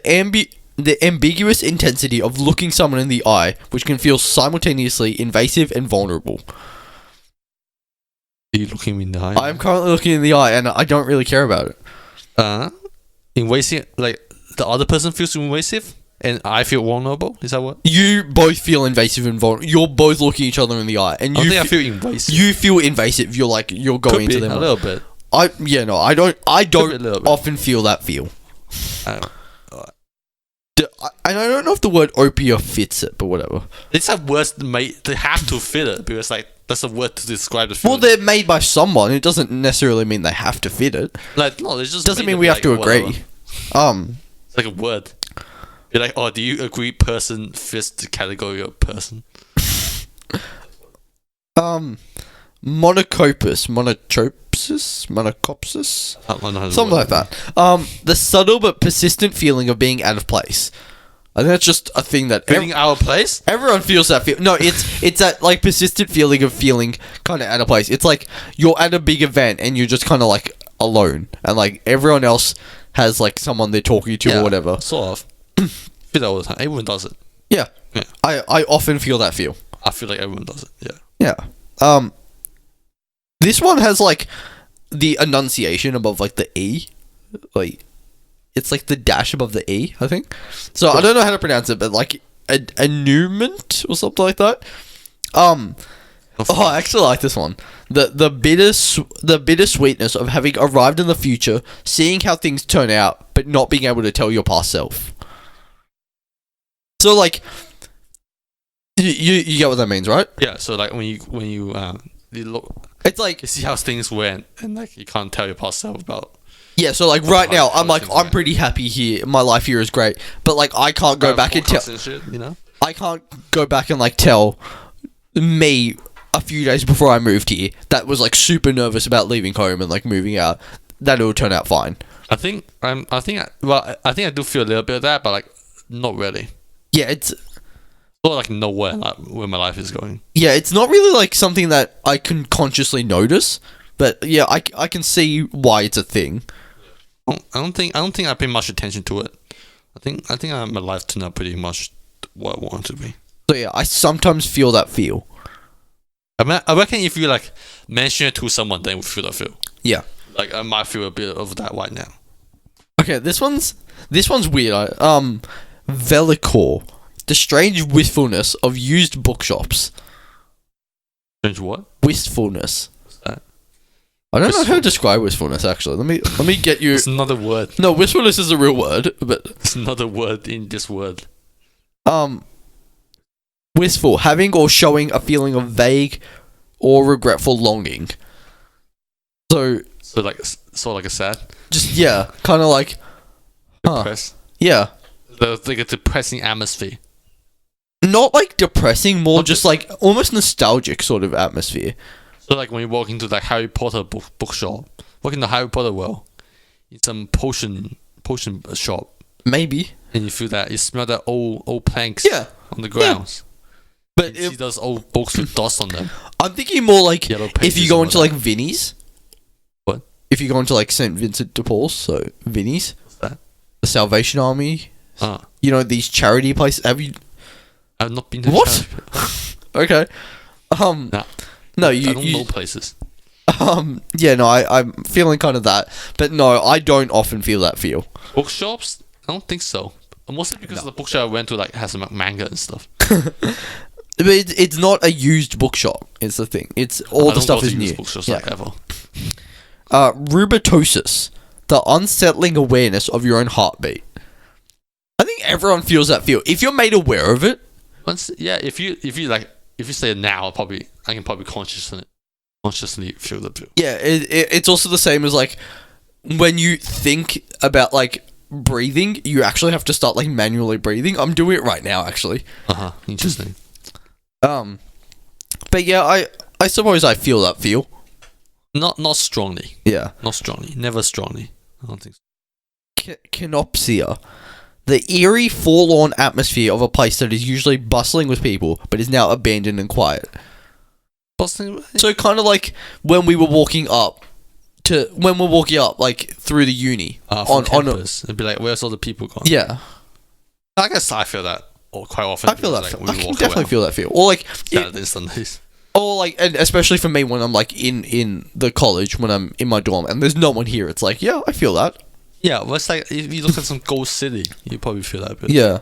ambiguous intensity of looking someone in the eye, which can feel simultaneously invasive and vulnerable. Are you looking me in the eye? I'm currently looking in the eye, and I don't really care about it. Invasive, like the other person feels invasive, and I feel vulnerable. Is that what? You both feel invasive and vulnerable. You're both looking each other in the eye, and I you think I feel invasive. you feel invasive. You're like you're going Could be into them. a little bit. I don't a little bit. often feel that feel. I don't- And I don't know if the word opia fits it, but whatever. It's a word they have to fit it because like that's a word to describe the Well, feeling. they're made by someone. It doesn't necessarily mean they have to fit it. Like no, it's just Doesn't made mean up, we have like, to agree. whatever. It's like a word. You're like, oh, do you agree person fits the category of person? Monocopus, something like that. The subtle but persistent feeling of being out of place. I think that's just a thing that Feeling our place? everyone feels that feel. No, it's that like persistent feeling of feeling kind of out of place. It's like you're at a big event and you're just kind of like alone, and like everyone else has like someone they're talking to or whatever. Sort of. Feel that all the time. Everyone does it. Yeah. Yeah. I often feel that feel. I feel like everyone does it. Yeah. Yeah. This one has like the enunciation above like the E. Like it's like the dash above the E, I think. So I don't know how to pronounce it, but like a annulment or something like that. Oh, I actually like this one. The bitter sweetness of having arrived in the future, seeing how things turn out, but not being able to tell your past self. So like You get what that means, right? Yeah. So like when you look, It's like you see how things went, and like you can't tell your past self about. yeah. So like right now, I'm like things I'm went. pretty happy here. My life here is great, but like I can't go back and tell. Podcasts shit, you know. I can't go back and like tell me a few days before I moved here that was like super nervous about leaving home and like moving out that it will turn out fine. I think I do feel a little bit of that, but like not really. Yeah, it's Not like know where my life is going. it's not really like something that I can consciously notice, but yeah, I can see why it's a thing. I don't think I pay much attention to it. I think my life turned out pretty much what I want it to be. So yeah, I sometimes feel that feel. I reckon if you like mention it to someone, then we feel that feel. Yeah. Like I might feel a bit of that right now. Okay, this one's weird. Velicor, the strange wistfulness of used bookshops. Strange what? Wistfulness. What's that? I don't know how to describe wistfulness. Actually, let me get you. It's another word. No, wistfulness is a real word, but It's another word in this word. wistful, having or showing a feeling of vague or regretful longing. So So like a sad. just yeah, kind of like, Depressed. yeah, Like a depressing atmosphere. not like depressing, more just like almost nostalgic sort of atmosphere. So like when you walk into like Harry Potter bookshop, walk in the Harry Potter world, it's some potion shop, Maybe, and you feel that you smell that old planks yeah, on the grounds. but You see those old books with dust on them. I'm thinking more like Yellow if pages you go and into all like that. Vinnie's. What? If you go into like St. Vincent de Paul's, so Vinnie's, What's that? the Salvation Army, You these charity places. Have you? I've not been to What? charity. Okay. Nah. No, I don't know places. Yeah, no, I'm feeling kind of that, but no, I don't often feel that feel. Bookshops? I don't think so. Mostly because the bookshop I went to like has some manga and stuff. But it's not a used bookshop. It's the thing. It's all I the don't stuff go is to new. used bookshops Yeah. like ever. Rubatosis, the unsettling awareness of your own heartbeat. I think everyone feels that feel. If you're made aware of it, If you say it now, I can probably consciously feel the feel. yeah, it's also the same as like when you think about like breathing, you actually have to start like manually breathing. I'm doing it right now, actually. Interesting. But yeah, I suppose I feel that feel. Not strongly. Yeah. Not strongly. Never strongly. I don't think so. Canopsia, the eerie, forlorn atmosphere of a place that is usually bustling with people, but is now abandoned and quiet. So kind of like when we were walking up, like through the uni on campus, it'd be like, where's all the people gone? Yeah, I guess I feel that quite often. I feel that. Like, I can definitely feel that feel. Or like, Saturdays, Sundays. or like, and especially for me when I'm like in the college when I'm in my dorm and there's no one here, it's like, yeah, I feel that. Yeah, well, it's like if you look at some ghost city, you probably feel that. Bit. Yeah.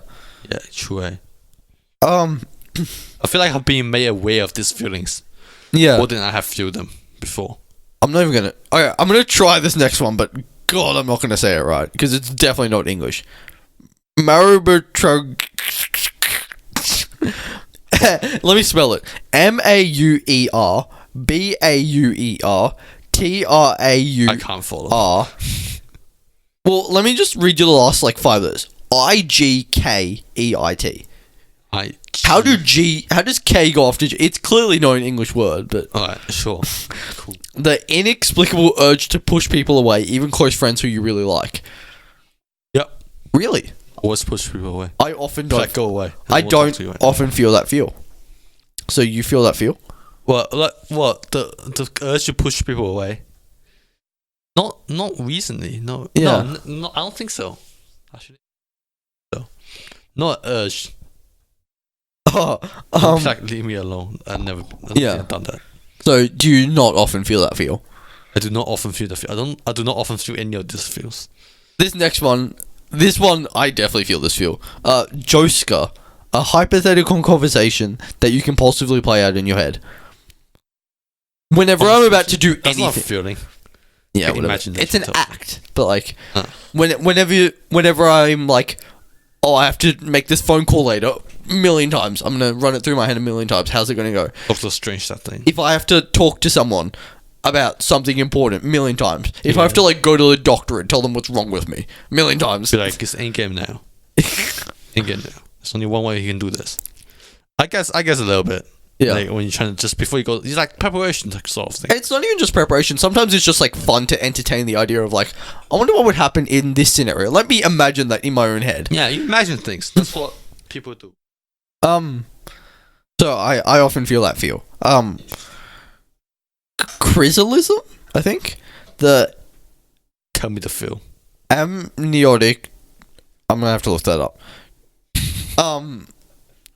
Yeah, true. I I feel like I've been made aware of these feelings Yeah. more than I have felt them before. I'm not even gonna. Okay, I'm gonna try this next one, but God, I'm not gonna say it right because it's definitely not English. Marubertrug. Let me spell it. MAUERBAUERTRAU. I can't follow. Well, let me just read you the last like 5 letters. IGKEIT. How does K go after G? It's clearly not an English word, but Alright, sure. Cool. the inexplicable urge to push people away, even close friends who you really like. Yep. Really? Always push people away. I often don't. Like, go away. I won't talk don't to you right often feel that feel. So you feel that feel? Well, like what the urge to push people away? Not recently. No. Yeah. No, I don't think so. Actually, so not urge. Like leave me alone. I've never done that. So do you not often feel that feel? I do not often feel that feel. I do not often feel any of these feels. This one, I definitely feel this feel. Joska, a hypothetical conversation that you compulsively play out in your head. Whenever I'm about to do That's anything, not a feeling. yeah, Like, whatever. imagine It's this an yourself. act. But like, whenever I'm like, oh, I have to make this phone call later. million times. I'm gonna run it through my head a million times. How's it gonna go? Doctor Strange, that thing. If I have to talk to someone about something important, million times. If I have to like go to the doctor and tell them what's wrong with me, million times. Be like, it's Endgame now. Endgame now. There's only one way you can do this. I guess a little bit. Yeah. Like when you're trying to just before you go, it's like preparation sort of thing. It's not even just preparation. Sometimes it's just like fun to entertain the idea of like, I wonder what would happen in this scenario. Let me imagine that in my own head. Yeah, you imagine things. That's what people do. So I often feel that feel. Chrysalism, I think. The Tell me the feel. amniotic. I'm gonna have to look that up. The I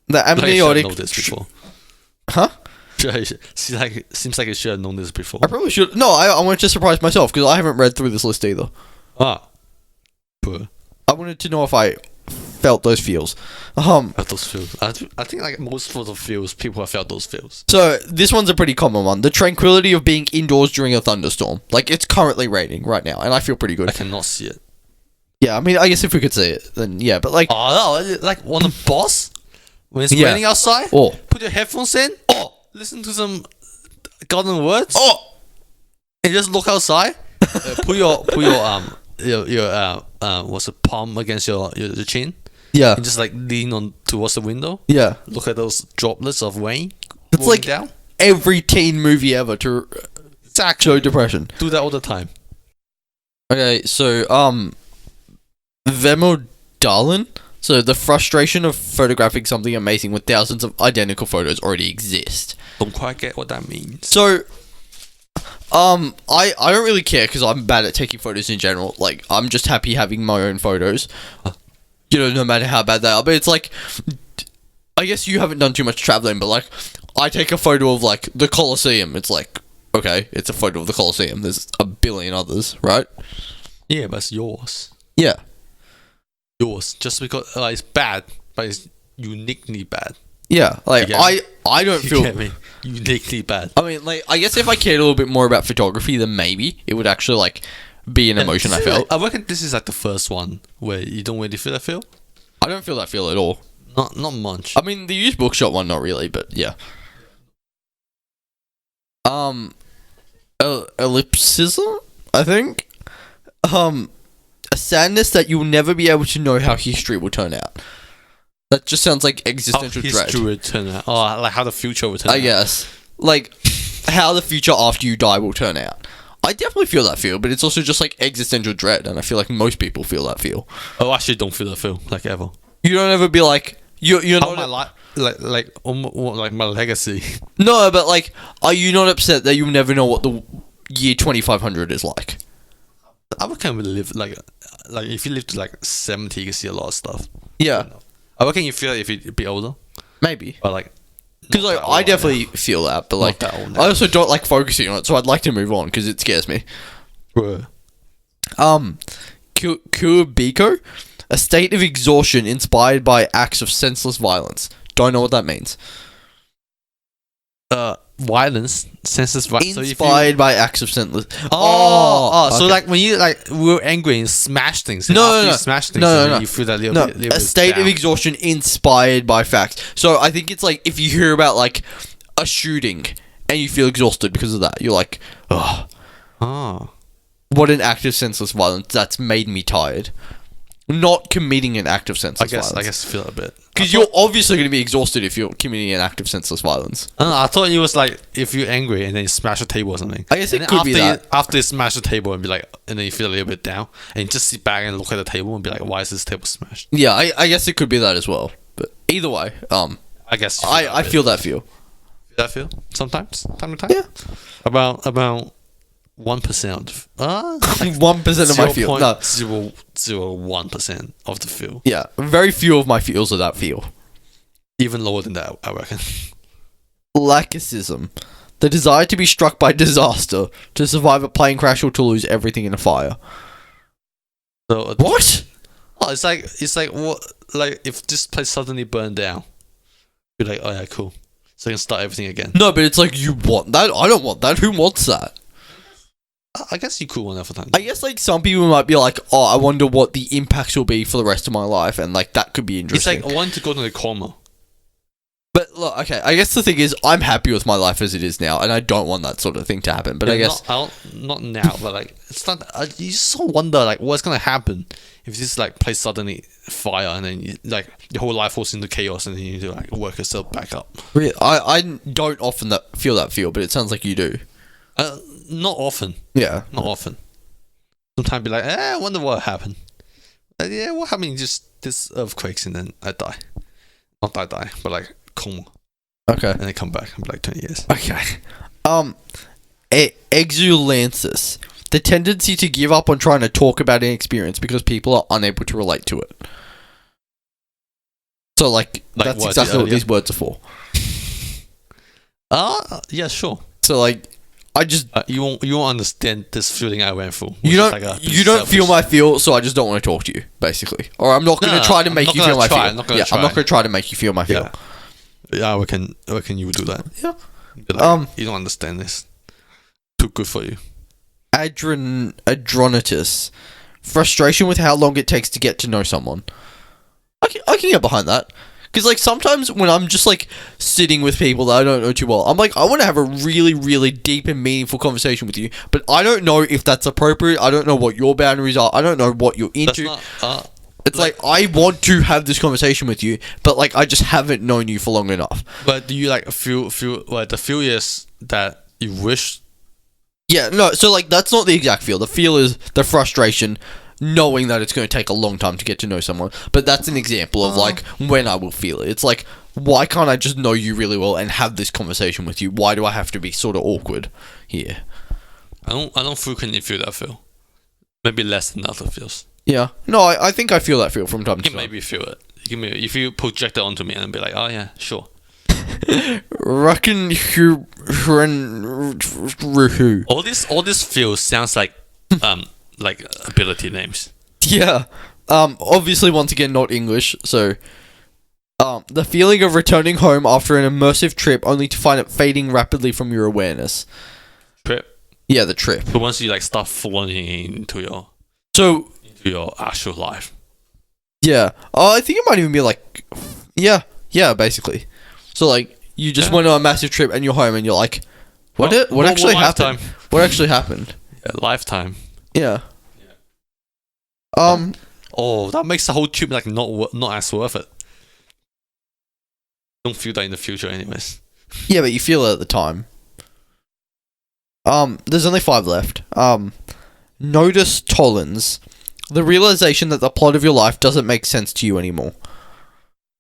should have amniotic. known this before. Huh? Seems like I should have known this before. I probably should. No, I wanted to surprise myself because I haven't read through this list either. Ah. Poor. I wanted to know if I felt those feels. Felt those feels. I think like most of the feels, people have felt those feels. So this one's a pretty common one. The tranquility of being indoors during a thunderstorm. Like it's currently raining right now, and I feel pretty good. I cannot see it. Yeah, I mean, I guess if we could see it, then yeah. But like, Oh no, like on the bus when it's Yeah. raining outside. Oh. Put your headphones in. Listen to some golden words. And just look outside. Put your what's the palm against your chin. yeah, And just like lean on towards the window. yeah. Look at those droplets of rain. It's rolling like down. every teen movie ever to show depression. Do that all the time. Okay, so Vemodalin. So the frustration of photographing something amazing when thousands of identical photos already exist. Don't quite get what that means. So, I don't really care because I'm bad at taking photos in general. Like, I'm just happy having my own photos. You know, no matter how bad they are. But it's like, I guess you haven't done too much traveling, but like, I take a photo of like the Colosseum. It's like, okay, it's a photo of the Colosseum. There's a billion others, right? Yeah, but it's yours. Yeah. Yours. Just because it's bad, but it's uniquely bad. Yeah. Like, You get I don't You feel. get me? Uniquely bad. I mean, like, I guess if I cared a little bit more about photography, then maybe it would actually like be an emotion I felt. I reckon this is like the first one where you don't really feel that feel. I don't feel that feel at all. Not much. I mean, the used bookshop one, not really, but yeah. Ellipsism, I think. A sadness that you'll never be able to know how history will turn out. That just sounds like existential dread. history will turn out. Oh, like how the future will turn out. I guess. Like, how the future after you die will turn out. I definitely feel that feel, but it's also just like existential dread, and I feel like most people feel that feel. Oh, I actually don't feel that feel like ever. You don't ever be like, you're All not. my life, like my legacy. No, but like, are you not upset that you'll never know what the year 2500 is like? I reckon we live like if you live to like 70, you can see a lot of stuff. Yeah, I reckon you feel it if you be older, maybe. but like Because like, I definitely feel that, but like, that old now. I also don't like focusing on it, so I'd like to move on because it scares me. Bruh. Kubiko, a state of exhaustion inspired by acts of senseless violence. Don't know what that means. Violence, senseless violence. Inspired by acts of senseless. So okay. like when you like we're angry and smash things. No, after no, you no. smash things. No. You feel that little No, bit. a state of exhaustion inspired by facts. So I think it's like if you hear about like a shooting and you feel exhausted because of that, you're like, oh, Oh. what an act of senseless violence that's made me tired. Not committing an act of senseless I violence. guess feel a bit. Because you're obviously going to be exhausted if you're committing an act of senseless violence. I thought it was like if you're angry and then you smash a table or something. I guess it And then could be that. after you smash the table and be like, and then you feel a little bit down and you just sit back and look at the table and be like, why is this table smashed? Yeah, I guess it could be that as well. But either way, I guess you I feel that feel. Feel that feel sometimes, time to time. Yeah. About 1%. 1% of my feel. No. 0.001% of the feel. Yeah, very few of my feels are that feel. Even lower than that, I reckon. Lacacism. The desire to be struck by disaster, to survive a plane crash or to lose everything in a fire. So What? Oh, it's like what? Like if this place suddenly burned down, you're like, oh yeah, cool. So I can start everything again. No, but it's like, you want that? I don't want that. Who wants that? I guess you could want that for time. I guess like some people might be like, oh, I wonder what the impacts will be for the rest of my life, and like that could be It's interesting. like I want to go to the coma. But look, okay, I guess the thing is, I'm happy with my life as it is now, and I don't want that sort of thing to happen. But I guess not now, but like it's not. You just sort of wonder like what's gonna happen if this like place suddenly fire and then like your whole life falls into chaos and then you need to like work yourself back up. really, I don't often feel that feel, but it sounds like you do. Not often. Yeah, Not often. Sometimes be like, I wonder what happened. Yeah, what happened? Just this earthquakes and then I die. Not I die, but like coma. Okay. And then come back in like 20 years. Okay. Exulances. The tendency to give up on trying to talk about an experience because people are unable to relate to it. So, like that's what exactly what these words are for. Yeah, sure. So, like, I just you won't understand this feeling I went through. you don't feel my feel, so I just don't want to talk to you, basically. Or I'm not going to try to make you feel my feel. I'm not going to try to make you feel my feel. Yeah, I reckon you would do that. Yeah. Like, you don't understand this. Too good for you. Adronitis. Frustration with how long it takes to get to know someone. I can get behind that. Because, like, sometimes when I'm just, like, sitting with people that I don't know too well, I'm like, I want to have a really, really deep and meaningful conversation with you, but I don't know if that's appropriate. I don't know what your boundaries are. I don't know what you're into. It's like, I want to have this conversation with you, but, like, I just haven't known you for long enough. But do you, like, feel like, the feel is that you wish... Yeah, no, so, like, that's not the exact feel. The feel is the frustration, knowing that it's going to take a long time to get to know someone. But that's an example of, like, when I will feel it. It's like, why can't I just know you really well and have this conversation with you? Why do I have to be sort of awkward here? I don't frequently feel that feel. Maybe less than other feels. Yeah. No, I think I feel that feel from time to time. You maybe feel it. If you project it onto me and be like, oh yeah, sure. All this feels sounds like ability names. Yeah. Obviously, once again, not English. So, the feeling of returning home after an immersive trip only to find it fading rapidly from your awareness. Trip. Yeah, the trip. But once you like start falling into your actual life. Yeah. I think it might even be like, yeah, basically. So like, you just went on a massive trip and you're home and you're like, what actually happened? What actually happened? Yeah, lifetime. Yeah. Oh, that makes the whole trip like not as worth it. Don't feel that in the future, anyways. Yeah, but you feel it at the time. There's only 5 left. Notice tolerance. The realization that the plot of your life doesn't make sense to you anymore.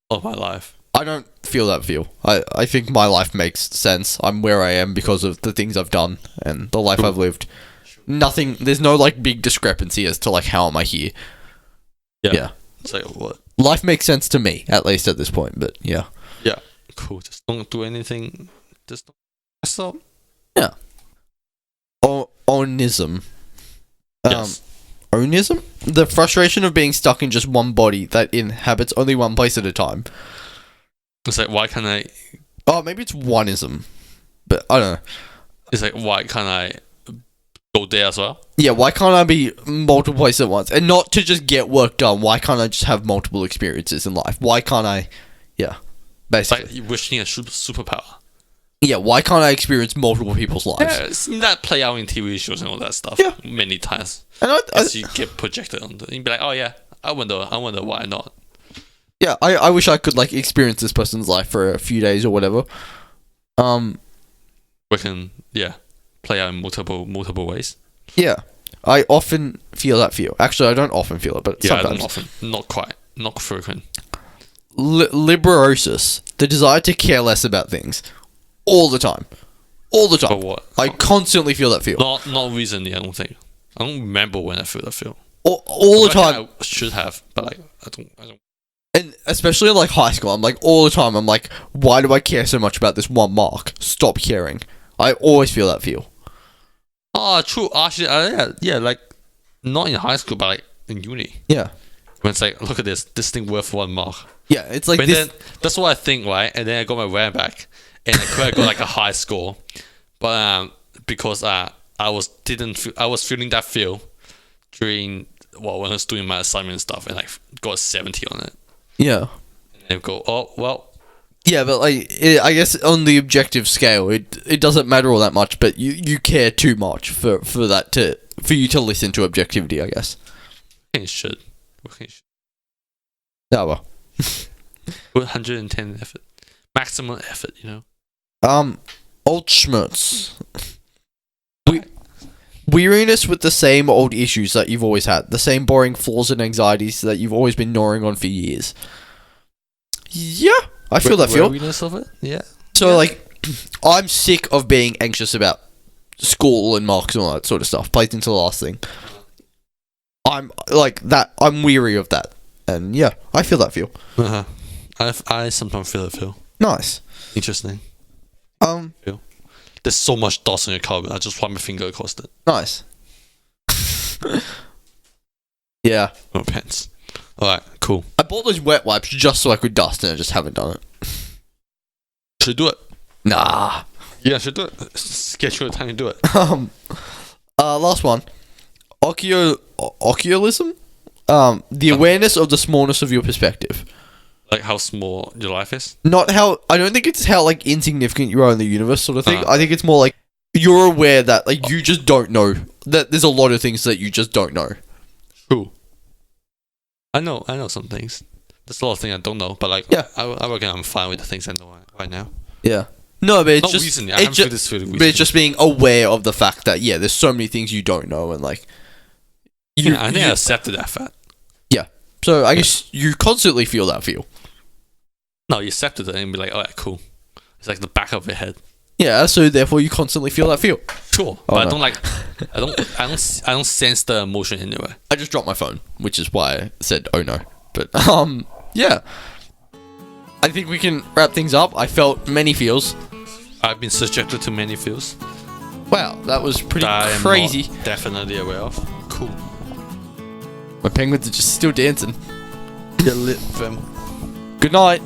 Of my life. I don't feel that feel. I think my life makes sense. I'm where I am because of the things I've done and the life I've lived. Nothing, there's no like big discrepancy as to like how am I here. Yeah. So what? Life makes sense to me, at least at this point, but yeah. Yeah. Cool. Just don't do anything. Just don't mess up. Yeah. Onism. Yes. Onism? The frustration of being stuck in just one body that inhabits only one place at a time. It's like, why can't I... Oh, maybe it's oneism. But I don't know. It's like, why can't I go there as well? Yeah, why can't I be multiple places at once? And not to just get work done. Why can't I just have multiple experiences in life? Why can't I... Yeah, basically. Like, you're wishing a superpower. Yeah, why can't I experience multiple people's lives? Yeah, seen that play out in TV shows and all that stuff many times. And as you get projected onto, you'd be like, oh yeah, I wonder why not. Yeah, I wish I could like experience this person's life for a few days or whatever. We can play out in multiple ways. Yeah, I often feel that feel. Actually, I don't often feel it, but sometimes. I don't often, not quite, not frequent. Liberosis, the desire to care less about things. All the time. For what? I constantly feel that feel. Not recently, I don't think. I don't remember when I feel that feel. All the time. I should have, but like, I don't. And especially in like high school, I'm like, all the time, I'm like, why do I care so much about this one mark? Stop caring. I always feel that feel. Oh, true. Actually, yeah, like, not in high school, but like, in uni. Yeah. When it's like, look at this thing worth 1 mark. Yeah, it's like but this... then, that's what I think, right? And then I got my RAM back. And I could have got like a high score, but because I was feeling that feel during when I was doing my assignment and stuff, and I got a 70 on it. Yeah. And they go, oh well, Yeah, but like, I guess on the objective scale, it doesn't matter all that much. But you care too much for you to listen to objectivity, I guess. It should. Okay, Oh well. Put 110 effort, maximum effort. You know. Old schmutz. Weariness with the same old issues that you've always had, the same boring flaws and anxieties that you've always been gnawing on for years. Yeah, I feel that feel. Weariness of it. Yeah. So like, I'm sick of being anxious about school and marks and all that sort of stuff. Plays into the last thing. I'm like that. I'm weary of that, and yeah, I feel that feel. I sometimes feel it. Feel Nice. interesting. Nice. There's so much dust on your carpet. I just wipe my finger across it. Nice. Yeah. No pants. Alright, cool. I bought those wet wipes just so I could dust, and I just haven't done it. Should do it. Nah. Yeah, should do it. Schedule a time to do it. Last one. Oculism? The awareness of the smallness of your perspective. Like how small your life is? Not how, I don't think it's how, like, insignificant you are in the universe sort of thing. I think it's more like, you're aware that, like, you just don't know. That there's a lot of things that you just don't know. True. I know some things. There's a lot of things I don't know, but like, yeah. I reckon I'm fine with the things I know right now. Yeah. No, but it's not just recently. I haven't feel this recently. But it's just being aware of the fact that there's so many things you don't know, and like, I think I accepted that fact. Yeah. So I guess you constantly feel that feel. No, you accepted it and be like, alright, cool. It's like the back of your head. Yeah. So therefore, you constantly feel that feel. Sure, but I don't like. I don't sense the emotion anyway. I just dropped my phone, which is why I said, "Oh no." But yeah. I think we can wrap things up. I felt many feels. I've been subjected to many feels. Wow, that was pretty that crazy. I'm not definitely aware of. Cool. My penguins are just still dancing. You're lit, fam. Good night.